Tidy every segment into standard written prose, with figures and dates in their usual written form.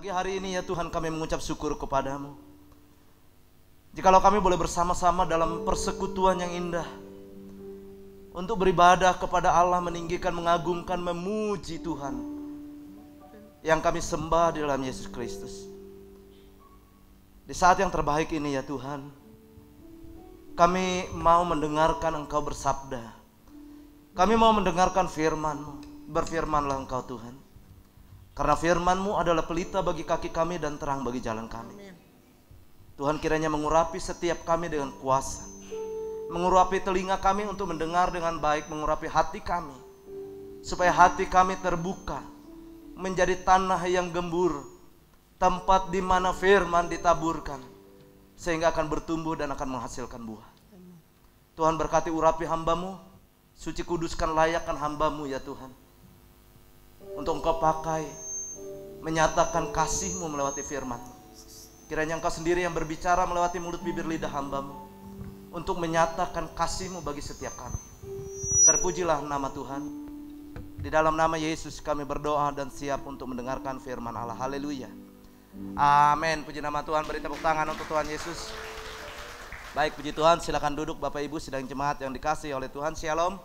Pagi hari ini ya Tuhan, kami mengucap syukur kepadamu. Jikalau kami boleh bersama-sama dalam persekutuan yang indah untuk beribadah kepada Allah, meninggikan, mengagungkan, memuji Tuhan yang kami sembah di dalam Yesus Kristus. Di saat yang terbaik ini ya Tuhan, kami mau mendengarkan Engkau bersabda. Kami mau mendengarkan firman-Mu. Berfirmanlah Engkau Tuhan, karena firman-Mu adalah pelita bagi kaki kami dan terang bagi jalan kami. Tuhan, kiranya mengurapi setiap kami dengan kuasa, mengurapi telinga kami untuk mendengar dengan baik, mengurapi hati kami, supaya hati kami terbuka menjadi tanah yang gembur, tempat di mana firman ditaburkan, sehingga akan bertumbuh dan akan menghasilkan buah. Tuhan, berkati urapi hamba-Mu, suci kuduskan layakkan hamba-Mu ya Tuhan, untuk Engkau pakai menyatakan kasih-Mu melewati firman. Kiranya Engkau sendiri yang berbicara melewati mulut bibir lidah hamba-Mu untuk menyatakan kasih-Mu bagi setiap kami. Terpujilah nama Tuhan. Di dalam nama Yesus kami berdoa dan siap untuk mendengarkan firman Allah. Haleluya. Amin. Puji nama Tuhan. Beri tepuk tangan untuk Tuhan Yesus. Baik, puji Tuhan. Silakan duduk Bapak Ibu sidang jemaat yang dikasihi oleh Tuhan. Shalom.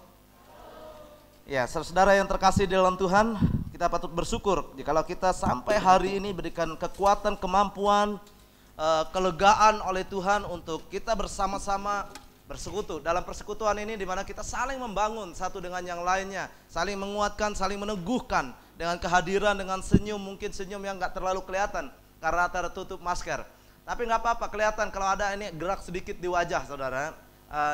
Ya, saudara yang terkasih di dalam Tuhan, kita patut bersyukur jikalau kita sampai hari ini berikan kekuatan, kemampuan, kelegaan oleh Tuhan untuk kita bersama-sama bersekutu. Dalam persekutuan ini di mana kita saling membangun satu dengan yang lainnya, saling menguatkan, saling meneguhkan dengan kehadiran, dengan senyum, mungkin senyum yang gak terlalu kelihatan karena tertutup masker. Tapi gak apa-apa, kelihatan kalau ada ini gerak sedikit di wajah saudara,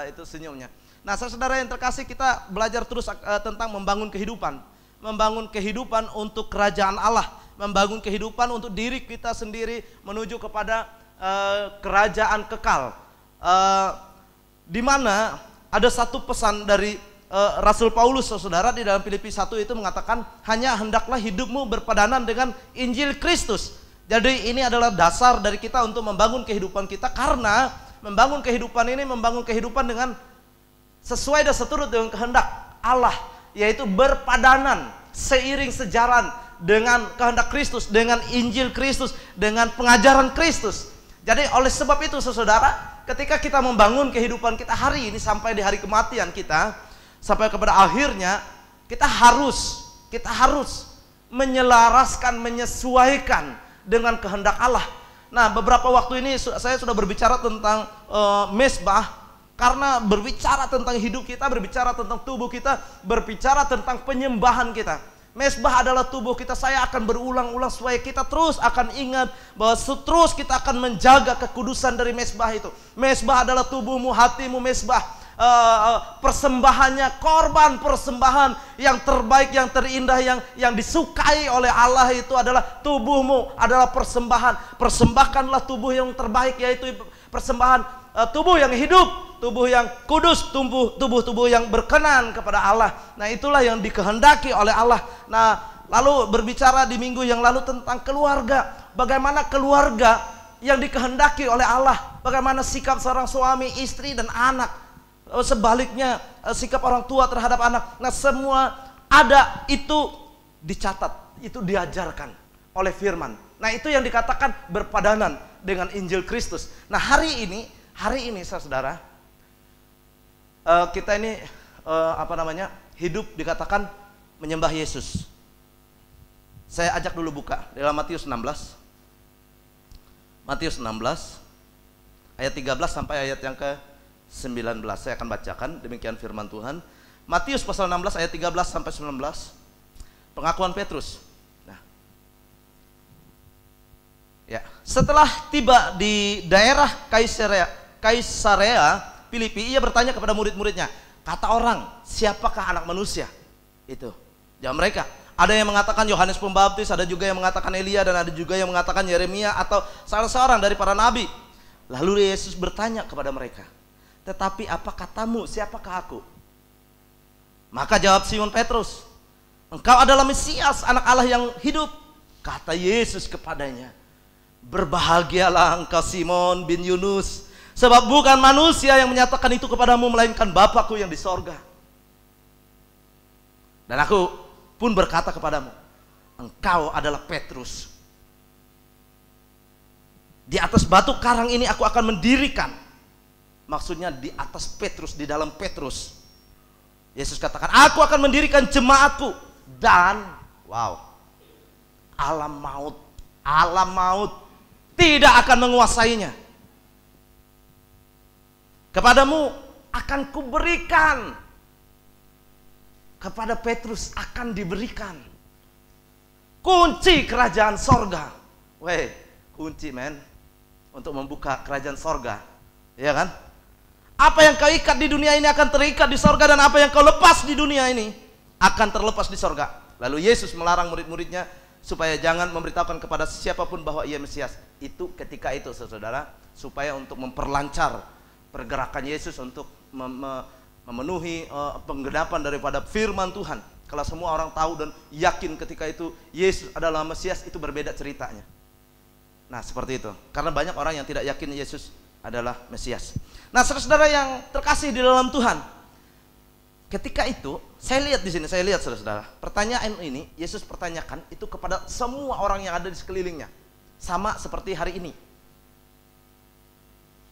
itu senyumnya. Nah saudara yang terkasih, kita belajar terus tentang membangun kehidupan. Membangun kehidupan untuk kerajaan Allah, membangun kehidupan untuk diri kita sendiri menuju kepada kerajaan kekal. Di mana ada satu pesan dari Rasul Paulus saudara di dalam Filipi 1 itu mengatakan, hanya hendaklah hidupmu berpadanan dengan Injil Kristus. Jadi ini adalah dasar dari kita untuk membangun kehidupan kita, karena membangun kehidupan ini membangun kehidupan dengan sesuai dan seturut dengan kehendak Allah, yaitu berpadanan, seiring sejalan dengan kehendak Kristus, dengan Injil Kristus, dengan pengajaran Kristus. Jadi oleh sebab itu saudara, ketika kita membangun kehidupan kita hari ini sampai di hari kematian kita, sampai kepada akhirnya, kita harus menyelaraskan, menyesuaikan dengan kehendak Allah. Nah, beberapa waktu ini saya sudah berbicara tentang mezbah. Karena berbicara tentang hidup kita, berbicara tentang tubuh kita, berbicara tentang penyembahan kita. Mezbah adalah tubuh kita. Saya akan berulang-ulang supaya kita terus akan ingat bahwa terus kita akan menjaga kekudusan dari mezbah itu. Mezbah adalah tubuhmu, hatimu, mezbah. Persembahannya, korban persembahan yang terbaik, yang terindah, yang disukai oleh Allah itu adalah tubuhmu, adalah persembahan. Persembahkanlah tubuh yang terbaik, yaitu persembahan tubuh yang hidup, tubuh yang kudus, tubuh yang berkenan kepada Allah. Nah, itulah yang dikehendaki oleh Allah. Nah, lalu berbicara di minggu yang lalu tentang keluarga. Bagaimana keluarga yang dikehendaki oleh Allah. Bagaimana sikap seorang suami, istri, dan anak. Sebaliknya sikap orang tua terhadap anak. Nah, semua ada itu dicatat, itu diajarkan oleh firman. Nah, itu yang dikatakan berpadanan dengan Injil Kristus. Nah, hari ini saudara, kita ini hidup dikatakan menyembah Yesus. Saya ajak dulu buka dalam Matius 16. Matius 16 ayat 13 sampai ayat yang ke-19. Saya akan bacakan, demikian firman Tuhan. Matius pasal 16 ayat 13 sampai 19. Pengakuan Petrus. Nah. Ya, setelah tiba di daerah Kaisarea Filipi, ia bertanya kepada murid-muridnya, kata orang, siapakah anak manusia? Itu jawab mereka. Ada yang mengatakan Yohanes Pembaptis, ada juga yang mengatakan Elia, dan ada juga yang mengatakan Yeremia atau salah seorang dari para nabi. Lalu Yesus bertanya kepada mereka, tetapi apa katamu, siapakah aku? Maka jawab Simon Petrus, engkau adalah Mesias, anak Allah yang hidup. Kata Yesus kepadanya, berbahagialah engkau Simon bin Yunus, sebab bukan manusia yang menyatakan itu kepadamu, melainkan Bapakku yang di sorga. Dan aku pun berkata kepadamu, engkau adalah Petrus, Di atas batu karang ini aku akan mendirikan. Maksudnya di atas Petrus, di dalam Petrus. Yesus katakan, aku akan mendirikan jemaatku. Dan, wow, alam maut tidak akan menguasainya. Kepadamu akan kuberikan. Kepada Petrus akan diberikan kunci kerajaan sorga. Weh, kunci men, untuk membuka kerajaan sorga, ya kan? Apa yang kau ikat di dunia ini akan terikat di sorga, dan apa yang kau lepas di dunia ini akan terlepas di sorga. Lalu Yesus melarang murid-muridnya supaya jangan memberitahukan kepada siapapun bahwa ia Mesias. Itu ketika itu, saudara, supaya untuk memperlancar pergerakan Yesus untuk memenuhi penggenapan daripada firman Tuhan. Kalau semua orang tahu dan yakin ketika itu Yesus adalah Mesias, itu berbeda ceritanya. Nah, seperti itu. Karena banyak orang yang tidak yakin Yesus adalah Mesias. Nah, saudara-saudara yang terkasih di dalam Tuhan, ketika itu saya lihat di sini, saudara-saudara, pertanyaan ini Yesus pertanyakan itu kepada semua orang yang ada di sekelilingnya. Sama seperti hari ini.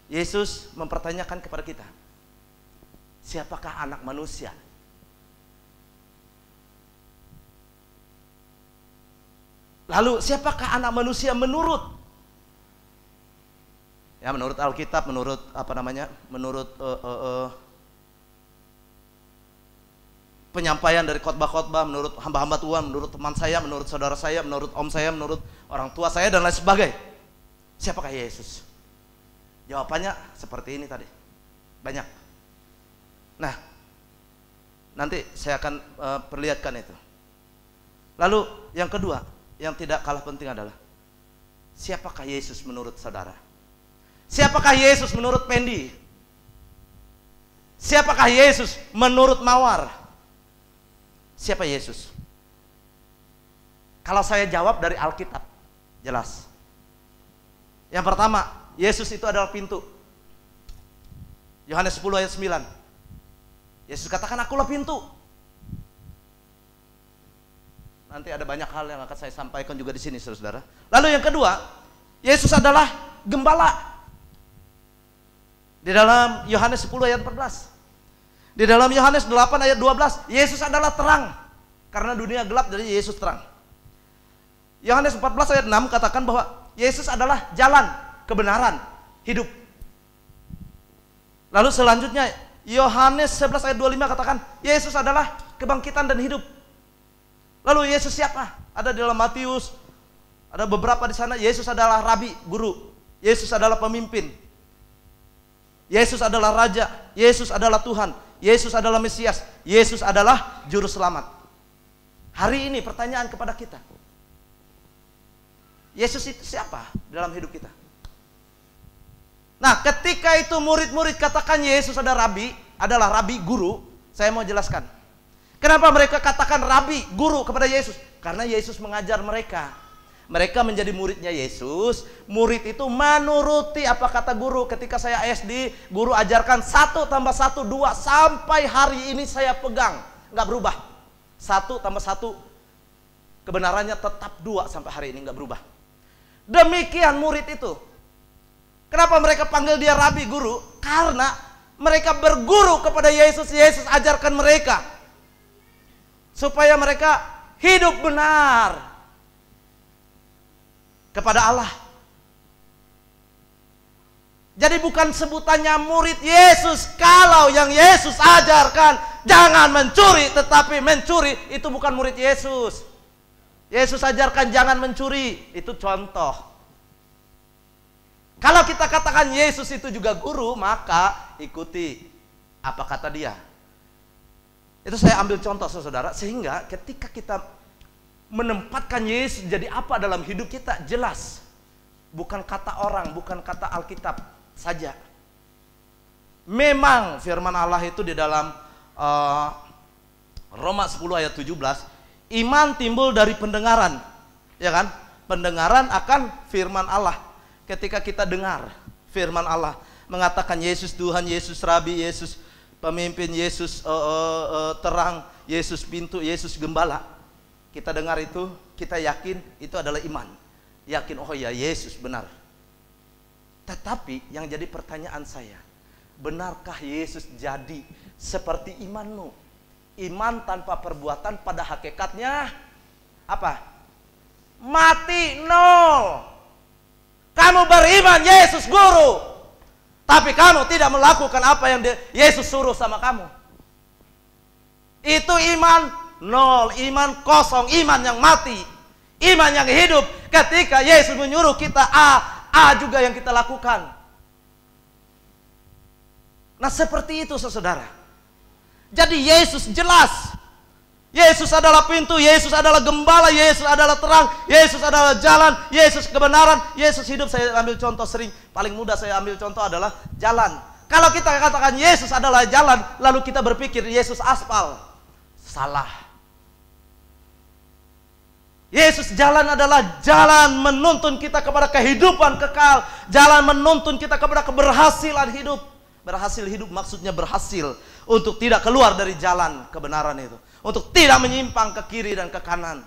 Yesus mempertanyakan kepada kita, siapakah anak manusia? Lalu siapakah anak manusia menurut? Ya, menurut Alkitab, menurut menurut penyampaian dari khotbah-khotbah, menurut hamba-hamba Tuhan, menurut teman saya, menurut saudara saya, menurut om saya, menurut orang tua saya dan lain sebagainya. Siapakah Yesus? Jawabannya seperti ini tadi. Banyak. Nah, nanti saya akan perlihatkan itu. Lalu yang kedua, yang tidak kalah penting adalah siapakah Yesus menurut saudara? Siapakah Yesus menurut Pendi? Siapakah Yesus menurut Mawar? Siapa Yesus? Kalau saya jawab dari Alkitab, jelas. Yang pertama, Yesus itu adalah pintu. Yohanes 10 ayat 9. Yesus katakan, akulah pintu. Nanti ada banyak hal yang akan saya sampaikan juga di sini, saudara. Lalu yang kedua, Yesus adalah gembala. Di dalam Yohanes 10 ayat 14. Di dalam Yohanes 8 ayat 12, Yesus adalah terang. Karena dunia gelap, jadi Yesus terang. Yohanes 14 ayat 6 katakan bahwa Yesus adalah jalan, kebenaran, hidup. Lalu selanjutnya Yohanes 11 ayat 25 katakan Yesus adalah kebangkitan dan hidup. Lalu Yesus siapa? Ada di dalam Matius, ada beberapa di sana. Yesus adalah rabi, guru. Yesus adalah pemimpin. Yesus adalah raja. Yesus adalah Tuhan. Yesus adalah Mesias. Yesus adalah juru selamat. Hari ini pertanyaan kepada kita, Yesus itu siapa dalam hidup kita? Nah, ketika itu murid-murid katakan Yesus adalah rabi, guru. Saya mau jelaskan kenapa mereka katakan rabi, guru kepada Yesus. Karena Yesus mengajar mereka. Mereka menjadi muridnya Yesus. Murid itu menuruti apa kata guru. Ketika saya SD, guru ajarkan 1 tambah 1, 2. Sampai hari ini saya pegang, nggak berubah. 1 tambah 1, kebenarannya tetap 2 sampai hari ini, nggak berubah. Demikian murid itu. Kenapa mereka panggil dia rabi, guru? Karena mereka berguru kepada Yesus. Yesus ajarkan mereka supaya mereka hidup benar kepada Allah. Jadi bukan sebutannya murid Yesus. Kalau yang Yesus ajarkan jangan mencuri, tetapi mencuri, itu bukan murid Yesus. Yesus ajarkan jangan mencuri, itu contoh. Kalau kita katakan Yesus itu juga guru, maka ikuti apa kata dia. Itu saya ambil contoh, saudara, sehingga ketika kita menempatkan Yesus jadi apa dalam hidup kita, jelas. Bukan kata orang, bukan kata Alkitab saja. Memang firman Allah itu di dalam Roma 10 ayat 17, iman timbul dari pendengaran, ya kan? Pendengaran akan firman Allah. Ketika kita dengar firman Allah mengatakan Yesus Tuhan, Yesus Rabi, Yesus pemimpin, Yesus terang, Yesus pintu, Yesus gembala, kita dengar itu, kita yakin itu adalah iman. Yakin, oh ya Yesus benar. Tetapi yang jadi pertanyaan saya, benarkah Yesus jadi seperti imanmu? Iman tanpa perbuatan pada hakikatnya apa? Mati, nol. Kamu beriman Yesus guru, tapi kamu tidak melakukan apa yang Yesus suruh sama kamu. Itu iman nol, iman kosong, iman yang mati, iman yang hidup. Ketika Yesus menyuruh kita A juga yang kita lakukan. Nah seperti itu saudara. Jadi Yesus jelas. Yesus adalah pintu, Yesus adalah gembala, Yesus adalah terang, Yesus adalah jalan, Yesus kebenaran, Yesus hidup. Saya ambil contoh sering, paling mudah saya ambil contoh adalah jalan. Kalau kita katakan Yesus adalah jalan, lalu kita berpikir Yesus aspal. Salah. Yesus jalan adalah jalan menuntun kita kepada kehidupan kekal. Jalan menuntun kita kepada keberhasilan hidup. Berhasil hidup maksudnya berhasil untuk tidak keluar dari jalan kebenaran itu. Untuk tidak menyimpang ke kiri dan ke kanan.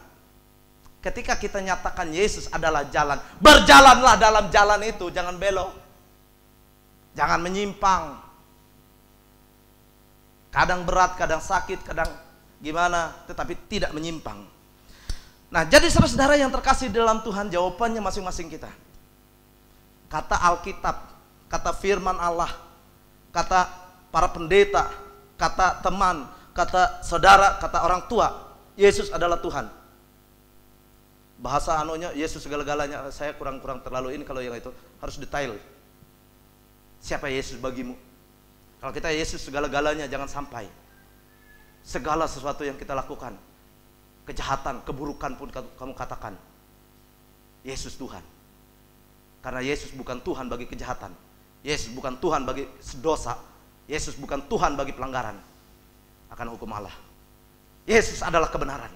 Ketika kita nyatakan Yesus adalah jalan, berjalanlah dalam jalan itu, jangan belok. Jangan menyimpang. Kadang berat, kadang sakit, kadang gimana, tetapi tidak menyimpang. Nah, jadi saudara-saudara yang terkasih dalam Tuhan, jawabannya masing-masing kita. Kata Alkitab, kata firman Allah, kata para pendeta, kata teman, kata saudara, kata orang tua, Yesus adalah Tuhan. Bahasa anunya Yesus segala-galanya, saya kurang terlalu ini kalau yang itu harus detail. Siapa Yesus bagimu? Kalau kita Yesus segala-galanya, jangan sampai segala sesuatu yang kita lakukan, kejahatan, keburukan pun kamu katakan Yesus Tuhan. Karena Yesus bukan Tuhan bagi kejahatan, Yesus bukan Tuhan bagi dosa, Yesus bukan Tuhan bagi pelanggaran akan hukum Allah. Yesus adalah kebenaran.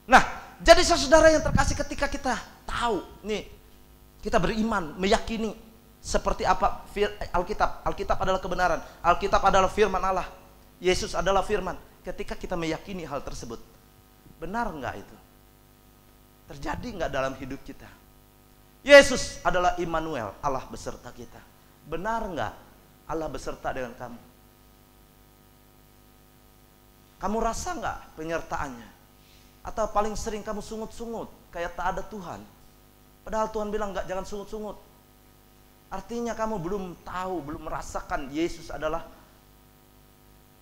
Nah, jadi saudara yang terkasih, ketika kita tahu nih, kita beriman, meyakini seperti apa Alkitab. Alkitab adalah kebenaran, Alkitab adalah firman Allah, Yesus adalah firman. Ketika kita meyakini hal tersebut, benar enggak itu? Terjadi enggak dalam hidup kita? Yesus adalah Immanuel, Allah beserta kita. Benar enggak Allah beserta dengan kamu? Kamu rasa enggak penyertaannya? Atau paling sering kamu sungut-sungut, kayak tak ada Tuhan? Padahal Tuhan bilang enggak, jangan sungut-sungut. Artinya kamu belum tahu, belum merasakan Yesus adalah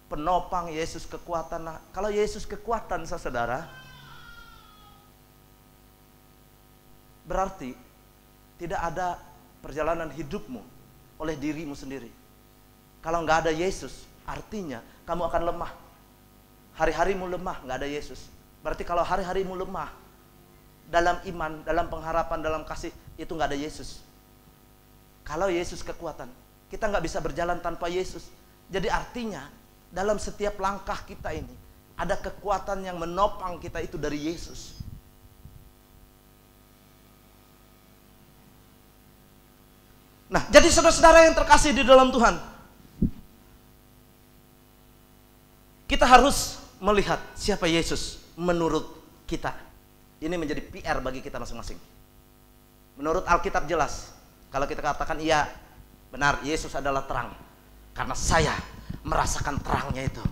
penopang, Yesus kekuatan. Nah, kalau Yesus kekuatan saudara, berarti tidak ada perjalanan hidupmu oleh dirimu sendiri. Kalau nggak ada Yesus, artinya kamu akan lemah. Hari-harimu lemah, nggak ada Yesus. Berarti kalau hari-harimu lemah dalam iman, dalam pengharapan, dalam kasih, itu nggak ada Yesus. Kalau Yesus kekuatan, kita nggak bisa berjalan tanpa Yesus. Jadi artinya dalam setiap langkah kita ini ada kekuatan yang menopang kita, itu dari Yesus. Nah, jadi saudara-saudara yang terkasih di dalam Tuhan, kita harus melihat siapa Yesus menurut kita. Ini menjadi PR bagi kita masing-masing. Menurut Alkitab jelas, kalau kita katakan iya, benar, Yesus adalah terang, karena saya merasakan terangnya itu.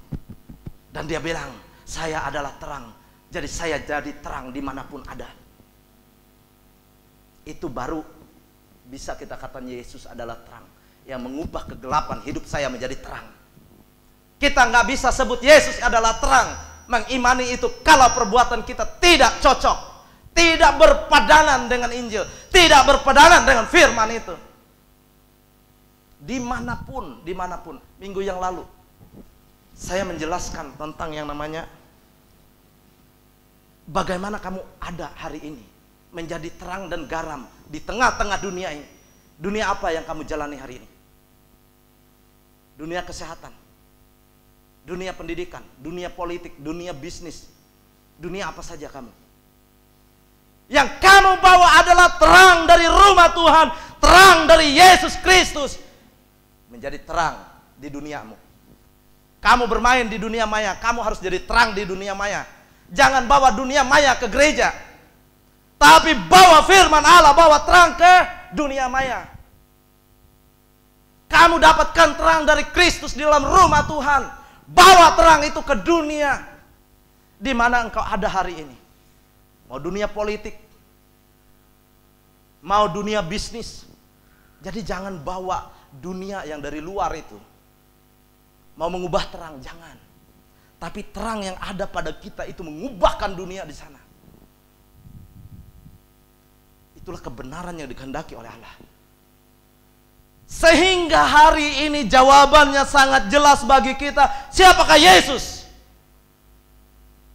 Dan dia bilang, saya adalah terang, jadi saya jadi terang dimanapun ada. Itu baru bisa kita katakan Yesus adalah terang, yang mengubah kegelapan hidup saya menjadi terang. Kita nggak bisa sebut Yesus adalah terang, mengimani itu, kalau perbuatan kita tidak cocok, tidak berpadanan dengan Injil, tidak berpadanan dengan firman itu. Dimanapun. Minggu yang lalu saya menjelaskan tentang yang namanya bagaimana kamu ada hari ini menjadi terang dan garam di tengah-tengah dunia ini. Dunia apa yang kamu jalani hari ini? Dunia kesehatan, dunia pendidikan, dunia politik, dunia bisnis, dunia apa saja kamu. Yang kamu bawa adalah terang dari rumah Tuhan, terang dari Yesus Kristus, menjadi terang di duniamu. Kamu bermain di dunia maya, kamu harus jadi terang di dunia maya. Jangan bawa dunia maya ke gereja, tapi bawa firman Allah, bawa terang ke dunia maya. Kamu dapatkan terang dari Kristus di dalam rumah Tuhan. Bawa terang itu ke dunia di mana engkau ada hari ini. Mau dunia politik, mau dunia bisnis. Jadi jangan bawa dunia yang dari luar itu. Mau mengubah terang, jangan. Tapi terang yang ada pada kita itu mengubahkan dunia di sana. Itulah kebenaran yang dikehendaki oleh Allah. Sehingga hari ini jawabannya sangat jelas bagi kita. Siapakah Yesus?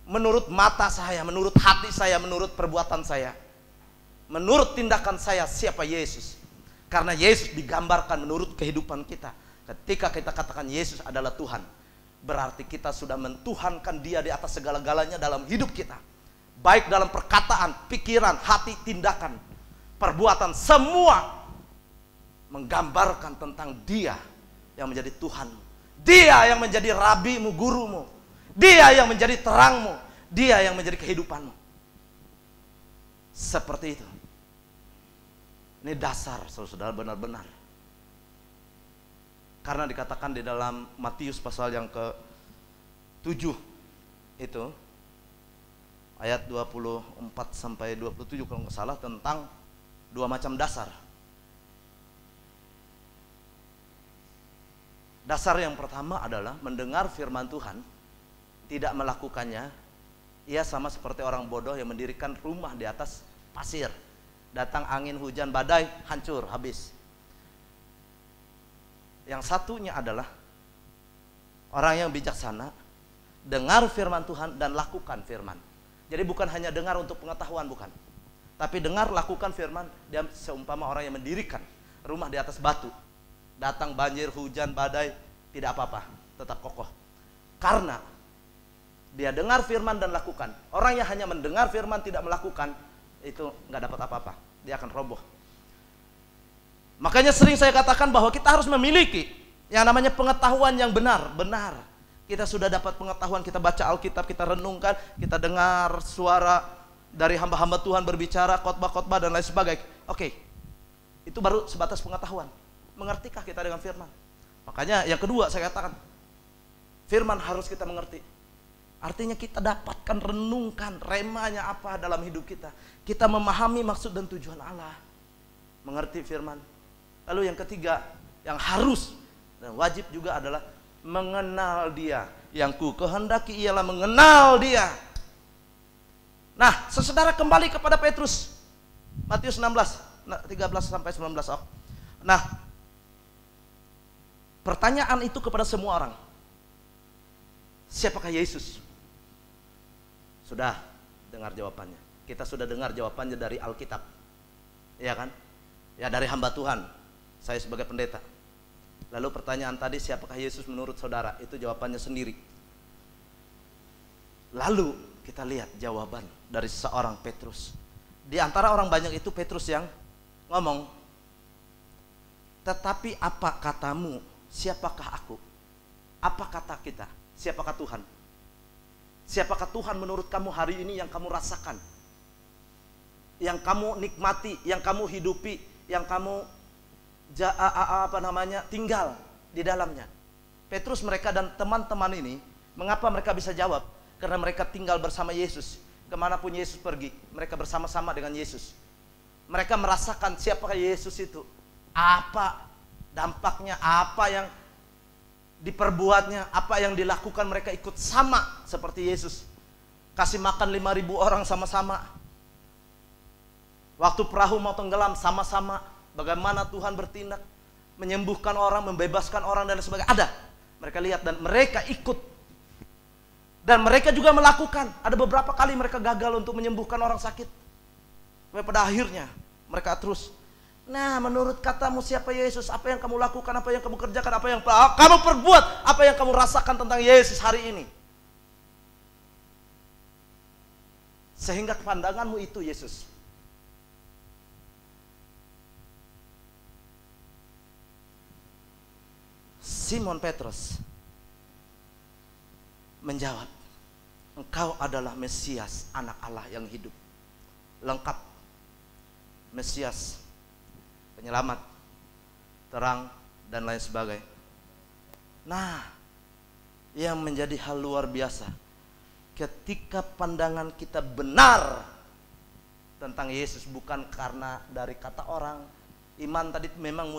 Menurut mata saya, menurut hati saya, menurut perbuatan saya, menurut tindakan saya, siapa Yesus? Karena Yesus digambarkan menurut kehidupan kita. Ketika kita katakan Yesus adalah Tuhan, berarti kita sudah mentuhankan Dia di atas segala-galanya dalam hidup kita. Baik dalam perkataan, pikiran, hati, tindakan, perbuatan, semua menggambarkan tentang Dia yang menjadi Tuhanmu. Dia yang menjadi rabimu, gurumu. Dia yang menjadi terangmu. Dia yang menjadi kehidupanmu. Seperti itu. Ini dasar, saudara, benar-benar. Karena dikatakan di dalam Matius pasal yang ke-7 itu, ayat 24 sampai 27 kalau nggak salah, tentang dua macam dasar. Dasar yang pertama adalah mendengar firman Tuhan, tidak melakukannya. Ia sama seperti orang bodoh yang mendirikan rumah di atas pasir. Datang angin, hujan, badai, hancur, habis. Yang satunya adalah orang yang bijaksana, dengar firman Tuhan dan lakukan firman. Jadi bukan hanya dengar untuk pengetahuan, bukan. Tapi dengar, lakukan firman. Dia seumpama orang yang mendirikan rumah di atas batu. Datang banjir, hujan, badai, tidak apa-apa, tetap kokoh. Karena dia dengar firman dan lakukan. Orang yang hanya mendengar firman tidak melakukan, itu nggak dapat apa-apa, dia akan roboh. Makanya sering saya katakan bahwa kita harus memiliki yang namanya pengetahuan yang benar. Kita sudah dapat pengetahuan, kita baca Alkitab, kita renungkan, kita dengar suara dari hamba-hamba Tuhan berbicara, khotbah-khotbah dan lain sebagainya. Oke, itu baru sebatas pengetahuan. Mengertikah kita dengan firman? Makanya yang kedua saya katakan, firman harus kita mengerti. Artinya kita dapatkan, renungkan remanya apa dalam hidup kita. Kita memahami maksud dan tujuan Allah. Mengerti firman. Lalu yang ketiga, yang harus dan wajib juga adalah mengenal Dia. Yang ku kehendaki ialah mengenal Dia. Nah, saudara kembali kepada Petrus. Matius 16, 13 sampai 19. Nah, pertanyaan itu kepada semua orang. Siapakah Yesus? Sudah dengar jawabannya. Kita sudah dengar jawabannya dari Alkitab. Ya kan? Ya, dari hamba Tuhan. Saya sebagai pendeta. Lalu pertanyaan tadi, siapakah Yesus menurut saudara? Itu jawabannya sendiri. Lalu kita lihat jawaban dari seorang Petrus. Di antara orang banyak itu Petrus yang ngomong, tetapi apa katamu? Siapakah aku? Apa kata kita? Siapakah Tuhan? Siapakah Tuhan menurut kamu hari ini yang kamu rasakan? Yang kamu nikmati, yang kamu hidupi, yang kamu tinggal di dalamnya. Petrus, mereka dan teman-teman ini, mengapa mereka bisa jawab? Karena mereka tinggal bersama Yesus. Kemanapun Yesus pergi, mereka bersama-sama dengan Yesus. Mereka merasakan siapakah Yesus itu. Apa dampaknya, apa yang diperbuatnya, apa yang dilakukan, mereka ikut sama seperti Yesus. Kasih makan 5.000 orang sama-sama. Waktu perahu mau tenggelam sama-sama. Bagaimana Tuhan bertindak, menyembuhkan orang, membebaskan orang dan sebagainya. Ada. Mereka lihat dan mereka ikut. Dan mereka juga melakukan. Ada beberapa kali mereka gagal untuk menyembuhkan orang sakit. Sampai pada akhirnya mereka terus, nah menurut katamu siapa Yesus? Apa yang kamu lakukan? Apa yang kamu kerjakan? Apa yang kamu perbuat? Apa yang kamu rasakan tentang Yesus hari ini? Sehingga pandanganmu itu Yesus. Simon Petrus menjawab, engkau adalah Mesias, anak Allah yang hidup. Lengkap. Mesias, penyelamat, terang dan lain sebagainya. Nah, yang menjadi hal luar biasa, ketika pandangan kita benar tentang Yesus, bukan karena dari kata orang. Iman tadi memang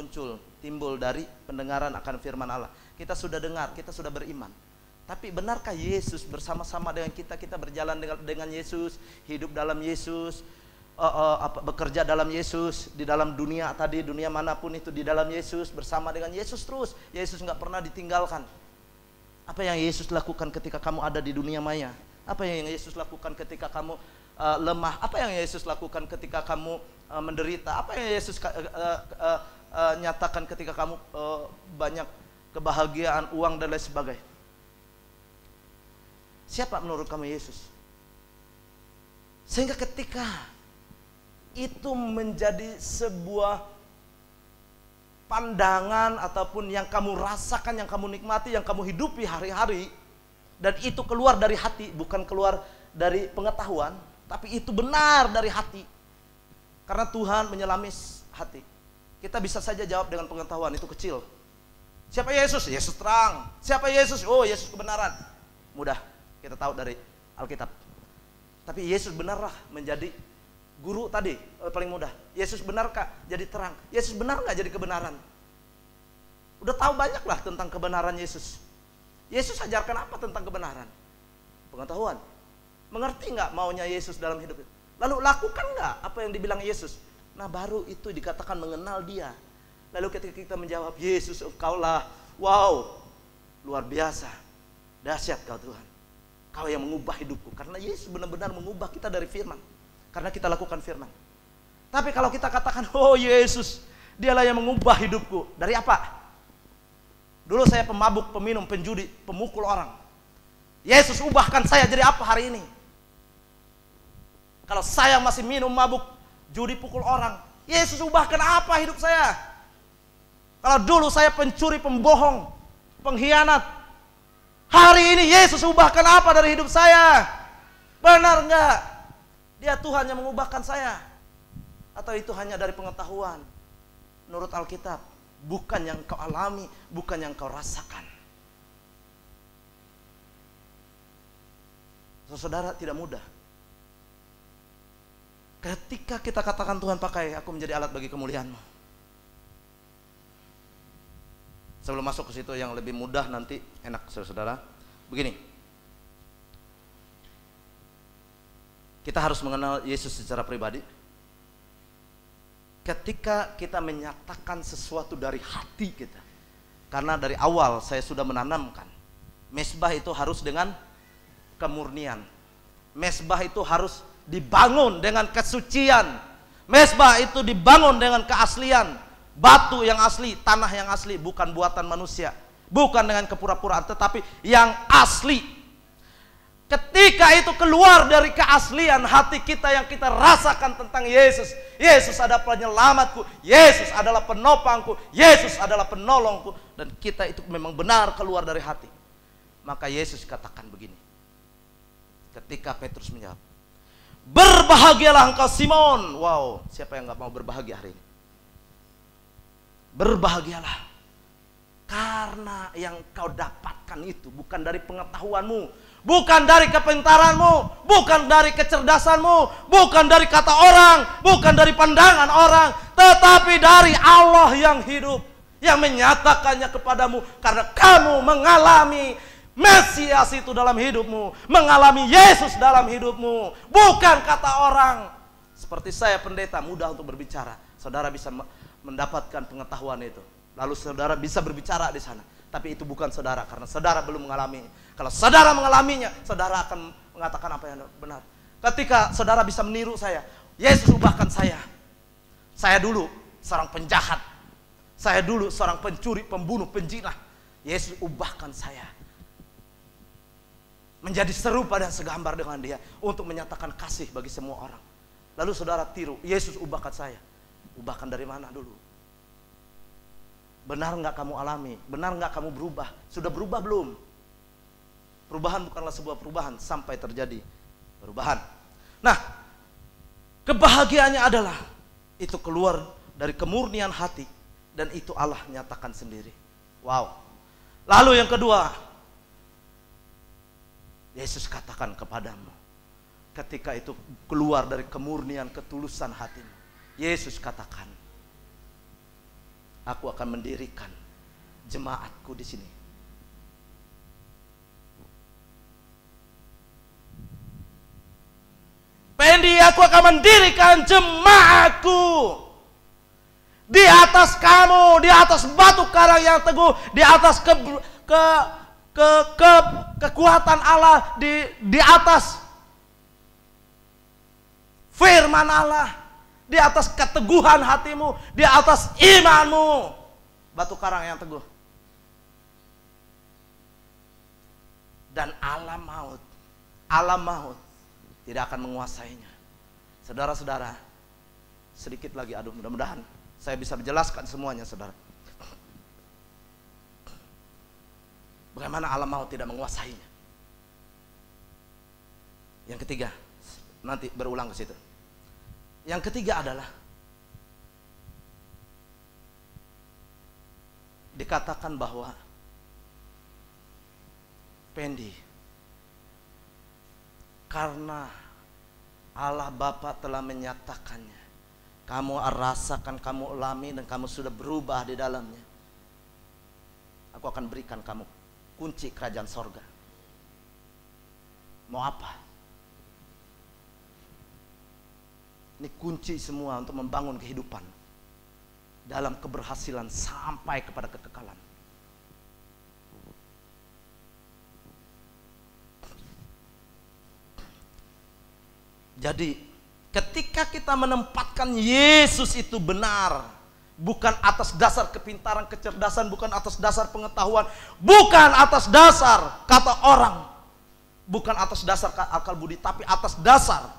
timbul dari pendengaran akan firman Allah. Kita sudah dengar, kita sudah beriman. Tapi benarkah Yesus bersama-sama dengan kita? Kita berjalan dengan Yesus, hidup dalam Yesus, bekerja dalam Yesus, di dalam dunia tadi, dunia manapun itu di dalam Yesus, bersama dengan Yesus terus. Yesus nggak pernah ditinggalkan. Apa yang Yesus lakukan ketika kamu ada di dunia maya? Apa yang Yesus lakukan ketika kamu lemah? Apa yang Yesus lakukan ketika kamu menderita? Apa yang Yesus nyatakan ketika kamu banyak kebahagiaan, uang dan lain sebagainya? Siapa menurut kamu Yesus? Sehingga ketika itu menjadi sebuah pandangan ataupun yang kamu rasakan, yang kamu nikmati, yang kamu hidupi hari-hari, dan itu keluar dari hati, bukan keluar dari pengetahuan, tapi itu benar dari hati. Karena Tuhan menyelami hati. Kita bisa saja jawab dengan pengetahuan, itu kecil. Siapa Yesus? Yesus terang. Siapa Yesus? Oh, Yesus kebenaran. Mudah kita tahu dari Alkitab. Tapi Yesus benarlah menjadi guru tadi, paling mudah. Yesus benarkah jadi terang? Yesus benar nggak jadi kebenaran? Udah tahu banyak lah tentang kebenaran Yesus. Yesus ajarkan apa tentang kebenaran? Pengetahuan. Mengerti nggak maunya Yesus dalam hidup itu? Lalu lakukan nggak apa yang dibilang Yesus? Nah, baru itu dikatakan mengenal Dia. Lalu ketika kita menjawab, Yesus Engkaulah, wow, luar biasa, dahsyat Kau Tuhan. Kau yang mengubah hidupku. Karena Yesus benar-benar mengubah kita dari firman. Karena kita lakukan firman. Tapi kalau kita katakan, oh Yesus, Dialah yang mengubah hidupku. Dari apa? Dulu saya pemabuk, peminum, penjudi, pemukul orang. Yesus ubahkan saya jadi apa hari ini? Kalau saya masih minum, mabuk, judi, pukul orang, Yesus ubahkan apa hidup saya? Kalau dulu saya pencuri, pembohong, pengkhianat, hari ini Yesus ubahkan apa dari hidup saya? Benar enggak? Dia Tuhan yang mengubahkan saya? Atau itu hanya dari pengetahuan? Menurut Alkitab, bukan yang kau alami, bukan yang kau rasakan. Saudara, tidak mudah. Ketika kita katakan Tuhan pakai aku menjadi alat bagi kemuliaan-Mu. Sebelum masuk ke situ yang lebih mudah nanti enak saudara. Begini. Kita harus mengenal Yesus secara pribadi. Ketika kita menyatakan sesuatu dari hati kita. Karena dari awal saya sudah menanamkan. Mezbah itu harus dengan kemurnian. Mezbah itu harus dibangun dengan kesucian. Mezbah itu dibangun dengan keaslian. Batu yang asli, tanah yang asli, bukan buatan manusia. Bukan dengan kepura-puraan, tetapi yang asli. Ketika itu keluar dari keaslian hati kita yang kita rasakan tentang Yesus. Yesus adalah penyelamatku, Yesus adalah penopangku, Yesus adalah penolongku. Dan kita itu memang benar keluar dari hati. Maka Yesus katakan begini. Ketika Petrus menjawab, berbahagialah engkau Simon. Wow, siapa yang gak mau berbahagia hari ini? Berbahagialah. Karena yang kau dapatkan itu bukan dari pengetahuanmu, bukan dari kepintaranmu, bukan dari kecerdasanmu, bukan dari kata orang, bukan dari pandangan orang, tetapi dari Allah yang hidup, yang menyatakannya kepadamu. Karena kamu mengalami Mesias itu dalam hidupmu, mengalami Yesus dalam hidupmu, bukan kata orang. Seperti saya pendeta, mudah untuk berbicara. Saudara bisa mendapatkan pengetahuan itu, lalu saudara bisa berbicara di sana. Tapi itu bukan saudara, karena saudara belum mengalami. Kalau saudara mengalaminya, saudara akan mengatakan apa yang benar. Ketika saudara bisa meniru saya, Yesus ubahkan saya. Saya dulu seorang penjahat, saya dulu seorang pencuri, pembunuh, penjinah. Yesus ubahkan saya menjadi serupa dan segambar dengan Dia untuk menyatakan kasih bagi semua orang. Lalu saudara tiru, Yesus ubahkan saya. Ubahkan dari mana dulu? Benar nggak kamu alami? Benar nggak kamu berubah? Sudah berubah belum? Perubahan bukanlah sebuah perubahan sampai terjadi perubahan. Nah, kebahagiaannya adalah itu keluar dari kemurnian hati Dan itu Allah nyatakan sendiri. Wow. Lalu yang kedua, Yesus katakan kepadamu, ketika itu keluar dari kemurnian ketulusan hatimu, Yesus katakan, aku akan mendirikan jemaatku di sini. Pendi, aku akan mendirikan jemaatku di atas kamu, di atas batu karang yang teguh, di atas kekuatan Allah, di atas firman Allah, di atas keteguhan hatimu, di atas imanmu. Batu karang yang teguh. Dan alam maut tidak akan menguasainya. Saudara-saudara, sedikit lagi, mudah-mudahan saya bisa menjelaskan semuanya, saudara. Bagaimana alam maut tidak menguasainya? Yang ketiga, nanti berulang ke situ. Yang ketiga adalah dikatakan bahwa Pendi, karena Allah Bapa telah menyatakannya, kamu rasakan, kamu alami, dan kamu sudah berubah di dalamnya, aku akan berikan kamu kunci kerajaan sorga. Mau apa? Ini kunci semua untuk membangun kehidupan dalam keberhasilan sampai kepada kekekalan. Jadi ketika kita menempatkan Yesus itu benar, bukan atas dasar kepintaran, kecerdasan, bukan atas dasar pengetahuan, bukan atas dasar kata orang, bukan atas dasar akal budi, tapi atas dasar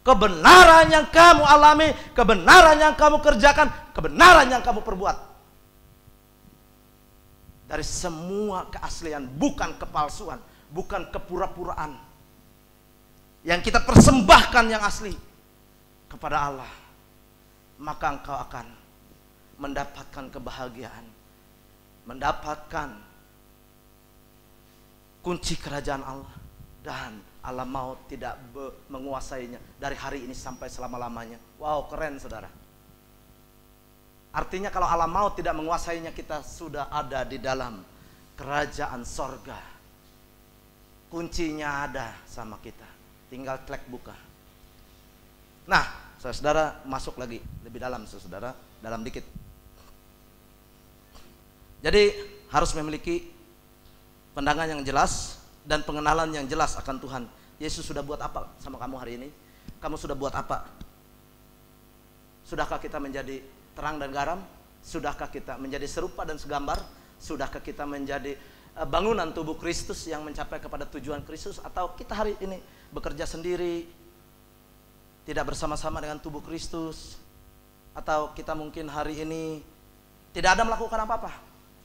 kebenaran yang kamu alami, kebenaran yang kamu kerjakan, kebenaran yang kamu perbuat. Dari semua keaslian, bukan kepalsuan, bukan kepura-puraan. Yang kita persembahkan yang asli kepada Allah, maka engkau akan mendapatkan kebahagiaan, mendapatkan kunci kerajaan Allah, dan alam maut tidak menguasainya dari hari ini sampai selama-lamanya. Wow, keren saudara. Artinya kalau alam maut tidak menguasainya, kita sudah ada di dalam kerajaan sorga. Kuncinya ada sama kita, tinggal klik buka. Nah, saudara masuk lagi lebih dalam, saudara, dalam dikit. Jadi harus memiliki pandangan yang jelas dan pengenalan yang jelas akan Tuhan. Yesus sudah buat apa sama kamu hari ini? Kamu sudah buat apa? Sudahkah kita menjadi terang dan garam? Sudahkah kita menjadi serupa dan segambar? Sudahkah kita menjadi bangunan tubuh Kristus yang mencapai kepada tujuan Kristus? Atau kita hari ini bekerja sendiri, tidak bersama-sama dengan tubuh Kristus? Atau kita mungkin hari ini tidak ada melakukan apa-apa?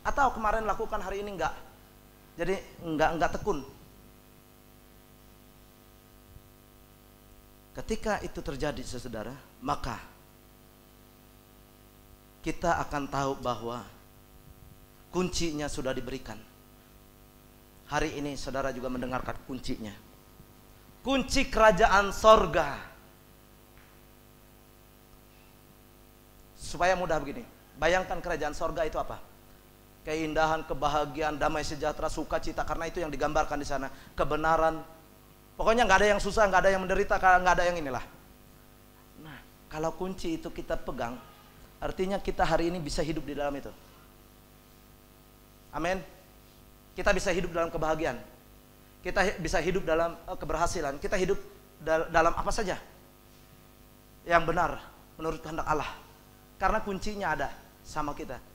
Atau kemarin lakukan, hari ini enggak? Jadi enggak tekun. Ketika itu terjadi, saudara, maka kita akan tahu bahwa kuncinya sudah diberikan. Hari ini saudara juga mendengarkan kuncinya. Kunci kerajaan sorga. Supaya mudah begini, bayangkan kerajaan sorga itu apa? Keindahan, kebahagiaan, damai sejahtera, sukacita, karena itu yang digambarkan di sana. Kebenaran, pokoknya nggak ada yang susah, nggak ada yang menderita, nggak ada yang inilah. Nah, kalau kunci itu kita pegang, artinya kita hari ini bisa hidup di dalam itu. Amin. Kita bisa hidup dalam kebahagiaan, kita bisa hidup dalam keberhasilan, kita hidup dalam apa saja yang benar menurut kehendak Allah, karena kuncinya ada sama kita.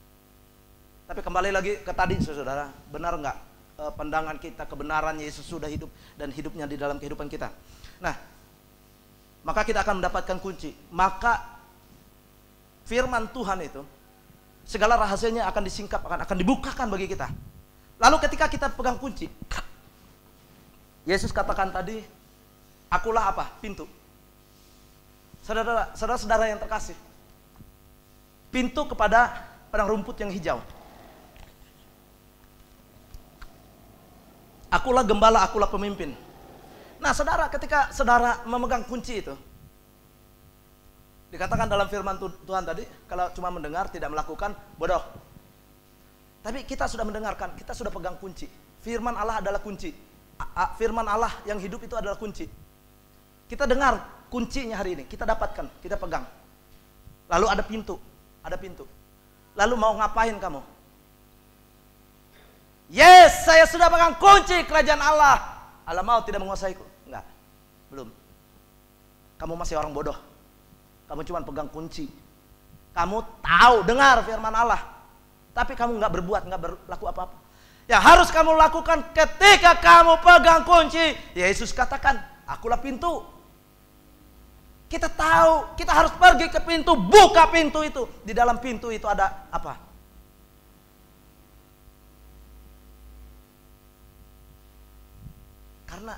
Tapi kembali lagi ke tadi, saudara, benar nggak pandangan kita, kebenaran Yesus sudah hidup dan hidupnya di dalam kehidupan kita. Nah, maka kita akan mendapatkan kunci. Maka firman Tuhan itu, segala rahasianya akan disingkap, akan dibukakan bagi kita. Lalu ketika kita pegang kunci, Yesus katakan tadi, akulah apa? Pintu. Saudara-saudara yang terkasih, pintu kepada padang rumput yang hijau. Akulah gembala, akulah pemimpin. Nah saudara, ketika saudara memegang kunci itu, dikatakan dalam firman Tuhan tadi, kalau cuma mendengar tidak melakukan, bodoh. Tapi kita sudah mendengarkan, kita sudah pegang kunci. Firman Allah adalah kunci. Firman Allah yang hidup itu adalah kunci. Kita dengar kuncinya hari ini, kita dapatkan, kita pegang. Lalu ada pintu, ada pintu. Lalu mau ngapain kamu? Yes, saya sudah pegang kunci kerajaan Allah. Allah mau tidak menguasaiku? Enggak, belum. Kamu masih orang bodoh. Kamu cuma pegang kunci. Kamu tahu, dengar firman Allah, tapi kamu nggak berbuat, nggak berlaku apa-apa. Yang harus kamu lakukan ketika kamu pegang kunci, Yesus katakan, akulah pintu. Kita tahu, kita harus pergi ke pintu, buka pintu itu. Di dalam pintu itu ada apa? Karena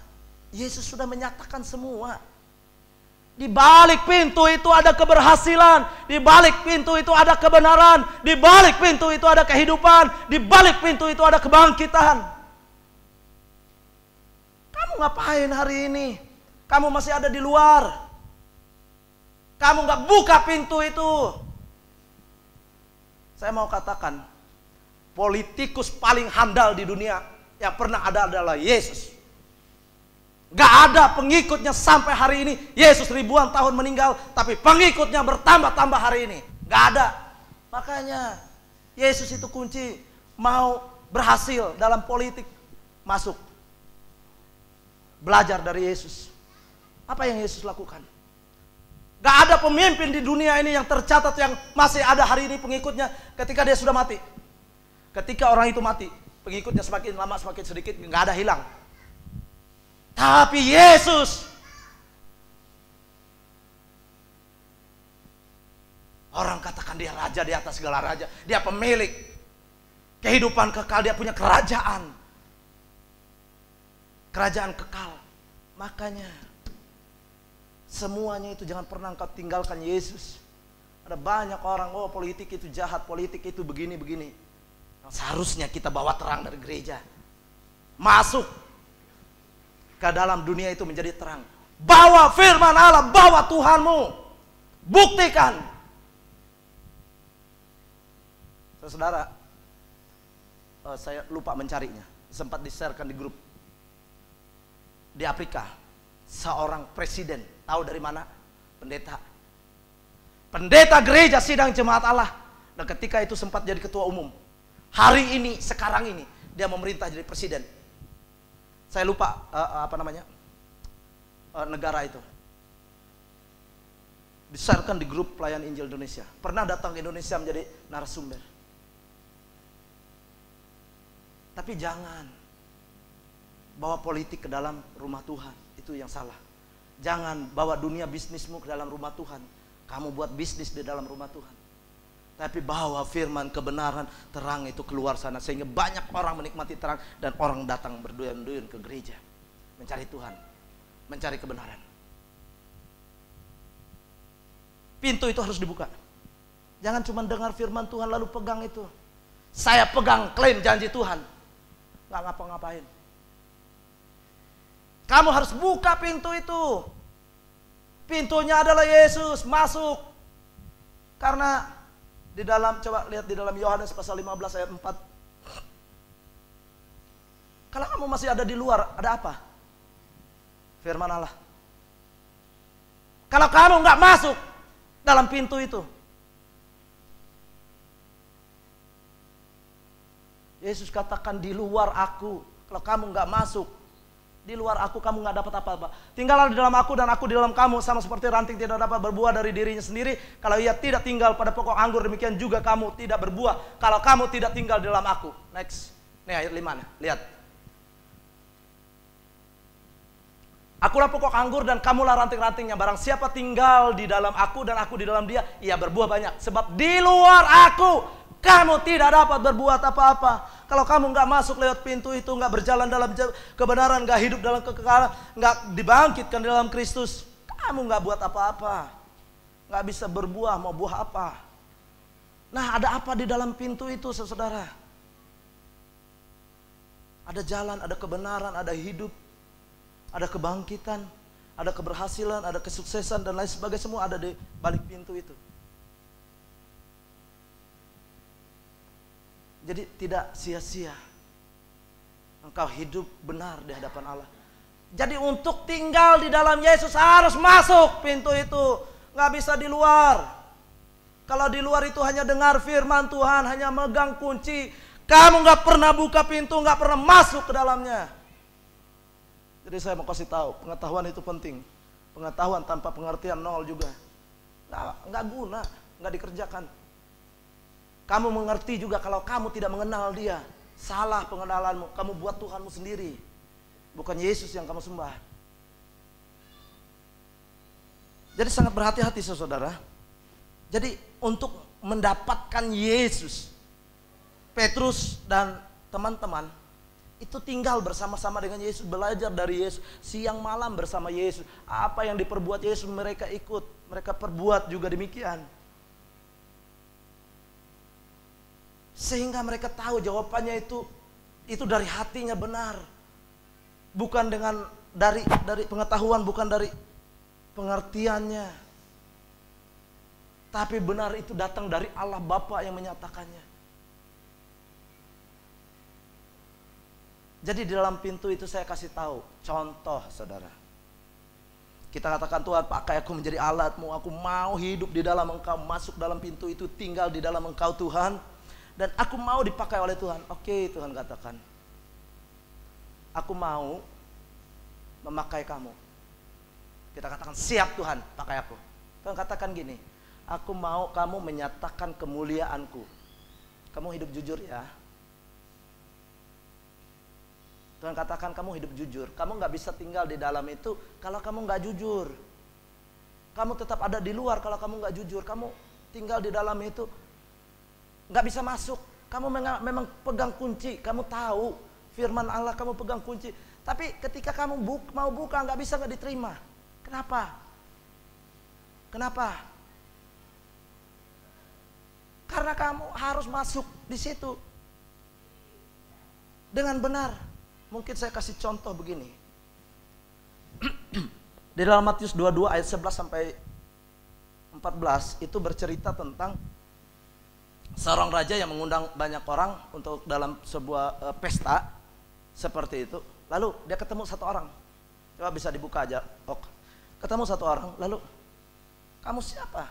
Yesus sudah menyatakan semua. Di balik pintu itu ada keberhasilan, di balik pintu itu ada kebenaran, di balik pintu itu ada kehidupan, di balik pintu itu ada kebangkitan. Kamu ngapain hari ini? Kamu masih ada di luar. Kamu nggak buka pintu itu. Saya mau katakan, politikus paling handal di dunia yang pernah ada adalah Yesus. Gak ada pengikutnya sampai hari ini. Yesus ribuan tahun meninggal, tapi pengikutnya bertambah-tambah hari ini. Gak ada. Makanya Yesus itu kunci. Mau berhasil dalam politik, masuk. Belajar dari Yesus. Apa yang Yesus lakukan? Gak ada pemimpin di dunia ini yang tercatat yang masih ada hari ini pengikutnya ketika dia sudah mati. Ketika orang itu mati, pengikutnya semakin lama semakin sedikit, gak ada hilang. Tapi Yesus, orang katakan dia raja di atas segala raja. Dia pemilik kehidupan kekal, dia punya kerajaan. Kerajaan kekal. Makanya semuanya itu jangan pernah engkau tinggalkan Yesus. Ada banyak orang, oh politik itu jahat, politik itu begini-begini. Seharusnya kita bawa terang dari gereja. Masuk ke dalam dunia itu menjadi terang. Bawa firman Allah, bawa Tuhanmu. Buktikan. Saudara, saya lupa mencarinya. Sempat di-sharekan di grup. Di Afrika, seorang presiden, tahu dari mana? Pendeta. Pendeta gereja sidang jemaat Allah. Dan ketika itu sempat jadi ketua umum. Hari ini, sekarang ini, dia memerintah jadi presiden. Saya lupa negara itu. Di-sharekan di grup pelayan Injil Indonesia. Pernah datang ke Indonesia menjadi narasumber. Tapi jangan bawa politik ke dalam rumah Tuhan. Itu yang salah. Jangan bawa dunia bisnismu ke dalam rumah Tuhan. Kamu buat bisnis di dalam rumah Tuhan. Tapi bawa firman kebenaran, terang itu keluar sana. Sehingga banyak orang menikmati terang. Dan orang datang berduyun-duyun ke gereja. Mencari Tuhan. Mencari kebenaran. Pintu itu harus dibuka. Jangan cuma dengar firman Tuhan lalu pegang itu. Saya pegang klaim janji Tuhan. Gak ngapa-ngapain. Kamu harus buka pintu itu. Pintunya adalah Yesus. Masuk. Karena di dalam, coba lihat di dalam Yohanes pasal 15 ayat 4. Kalau kamu masih ada di luar, ada apa? Firman Allah. Kalau kamu nggak masuk dalam pintu itu, Yesus katakan di luar aku. Kalau kamu nggak masuk di luar aku, kamu nggak dapat apa-apa. Tinggallah di dalam aku dan aku di dalam kamu, sama seperti ranting tidak dapat berbuah dari dirinya sendiri kalau ia tidak tinggal pada pokok anggur, demikian juga kamu tidak berbuah kalau kamu tidak tinggal di dalam aku. Next. Nih ayat 5. Lihat. Akulah pokok anggur dan kamulah ranting-rantingnya. Barang siapa tinggal di dalam aku dan aku di dalam dia, ia berbuah banyak. Sebab di luar aku kamu tidak dapat berbuat apa-apa. Kalau kamu nggak masuk lewat pintu itu, nggak berjalan dalam kebenaran, nggak hidup dalam kekekalan, nggak dibangkitkan dalam Kristus, kamu nggak buat apa-apa. Nggak bisa berbuah, mau buah apa? Nah, ada apa di dalam pintu itu, saudara? Ada jalan, ada kebenaran, ada hidup, ada kebangkitan, ada keberhasilan, ada kesuksesan, dan lain sebagainya, semua ada di balik pintu itu. Jadi tidak sia-sia engkau hidup benar di hadapan Allah. Jadi untuk tinggal di dalam Yesus harus masuk pintu itu, nggak bisa di luar. Kalau di luar itu hanya dengar firman Tuhan, hanya megang kunci, kamu nggak pernah buka pintu, nggak pernah masuk ke dalamnya. Jadi saya mau kasih tahu, pengetahuan itu penting. Pengetahuan tanpa pengertian nol juga, nggak guna, nggak dikerjakan. Kamu mengerti juga kalau kamu tidak mengenal Dia, salah pengenalanmu. Kamu buat Tuhanmu sendiri, bukan Yesus yang kamu sembah. Jadi sangat berhati-hati, saudara. Jadi untuk mendapatkan Yesus, Petrus dan teman-teman itu tinggal bersama-sama dengan Yesus, belajar dari Yesus, siang malam bersama Yesus. Apa yang diperbuat Yesus mereka ikut, mereka perbuat juga demikian. Sehingga mereka tahu jawabannya itu dari hatinya benar. Bukan dari pengetahuan, bukan dari pengertiannya. Tapi benar itu datang dari Allah Bapa yang menyatakannya. Jadi di dalam pintu itu saya kasih tahu contoh, saudara. Kita katakan, Tuhan, pakai aku menjadi alatmu. Aku mau hidup di dalam Engkau, masuk dalam pintu itu, tinggal di dalam Engkau, Tuhan. Dan aku mau dipakai oleh Tuhan. Oke, Tuhan katakan, aku mau memakai kamu. Kita katakan, siap Tuhan, pakai aku. Tuhan katakan gini, aku mau kamu menyatakan kemuliaanku. Kamu hidup jujur ya. Tuhan katakan kamu hidup jujur. Kamu gak bisa tinggal di dalam itu kalau kamu gak jujur. Kamu tetap ada di luar kalau kamu gak jujur. Kamu tinggal di dalam itu gak bisa masuk. Kamu memang pegang kunci. Kamu tahu firman Allah, kamu pegang kunci. Tapi ketika kamu mau buka gak bisa, gak diterima. Kenapa? Kenapa? Karena kamu harus masuk di situ dengan benar. Mungkin saya kasih contoh begini. Di dalam Matius 22 ayat 11 sampai 14 itu bercerita tentang seorang raja yang mengundang banyak orang untuk dalam sebuah pesta seperti itu. Lalu dia ketemu satu orang. Coba bisa dibuka aja. Ketemu satu orang. Lalu, kamu siapa?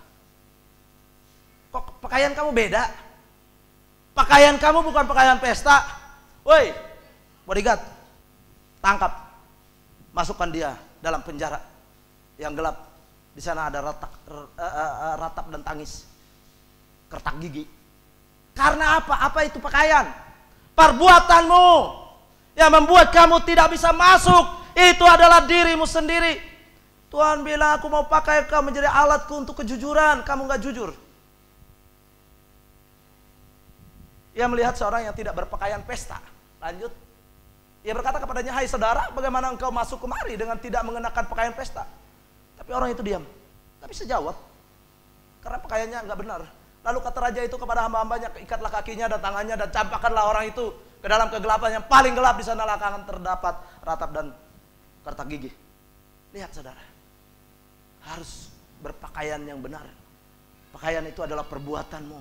Kok pakaian kamu beda? Pakaian kamu bukan pakaian pesta. Woi, bodyguard, tangkap, masukkan dia dalam penjara yang gelap. Di sana ada ratap dan tangis, kertak gigi. Karena apa? Apa itu pakaian? Perbuatanmu yang membuat kamu tidak bisa masuk. Itu adalah dirimu sendiri. Tuhan bilang, aku mau pakai kamu menjadi alatku untuk kejujuran. Kamu gak jujur. Ia melihat seorang yang tidak berpakaian pesta. Lanjut. Ia berkata kepadanya, hai saudara, bagaimana engkau masuk kemari dengan tidak mengenakan pakaian pesta? Tapi orang itu diam. Tak bisa jawab. Karena pakaiannya enggak benar. Lalu kata raja itu kepada hamba-hambanya, ikatlah kakinya dan tangannya dan campakkanlah orang itu ke dalam kegelapan yang paling gelap. Di sana akan terdapat ratap dan kertak gigi. Lihat saudara. Harus berpakaian yang benar. Pakaian itu adalah perbuatanmu,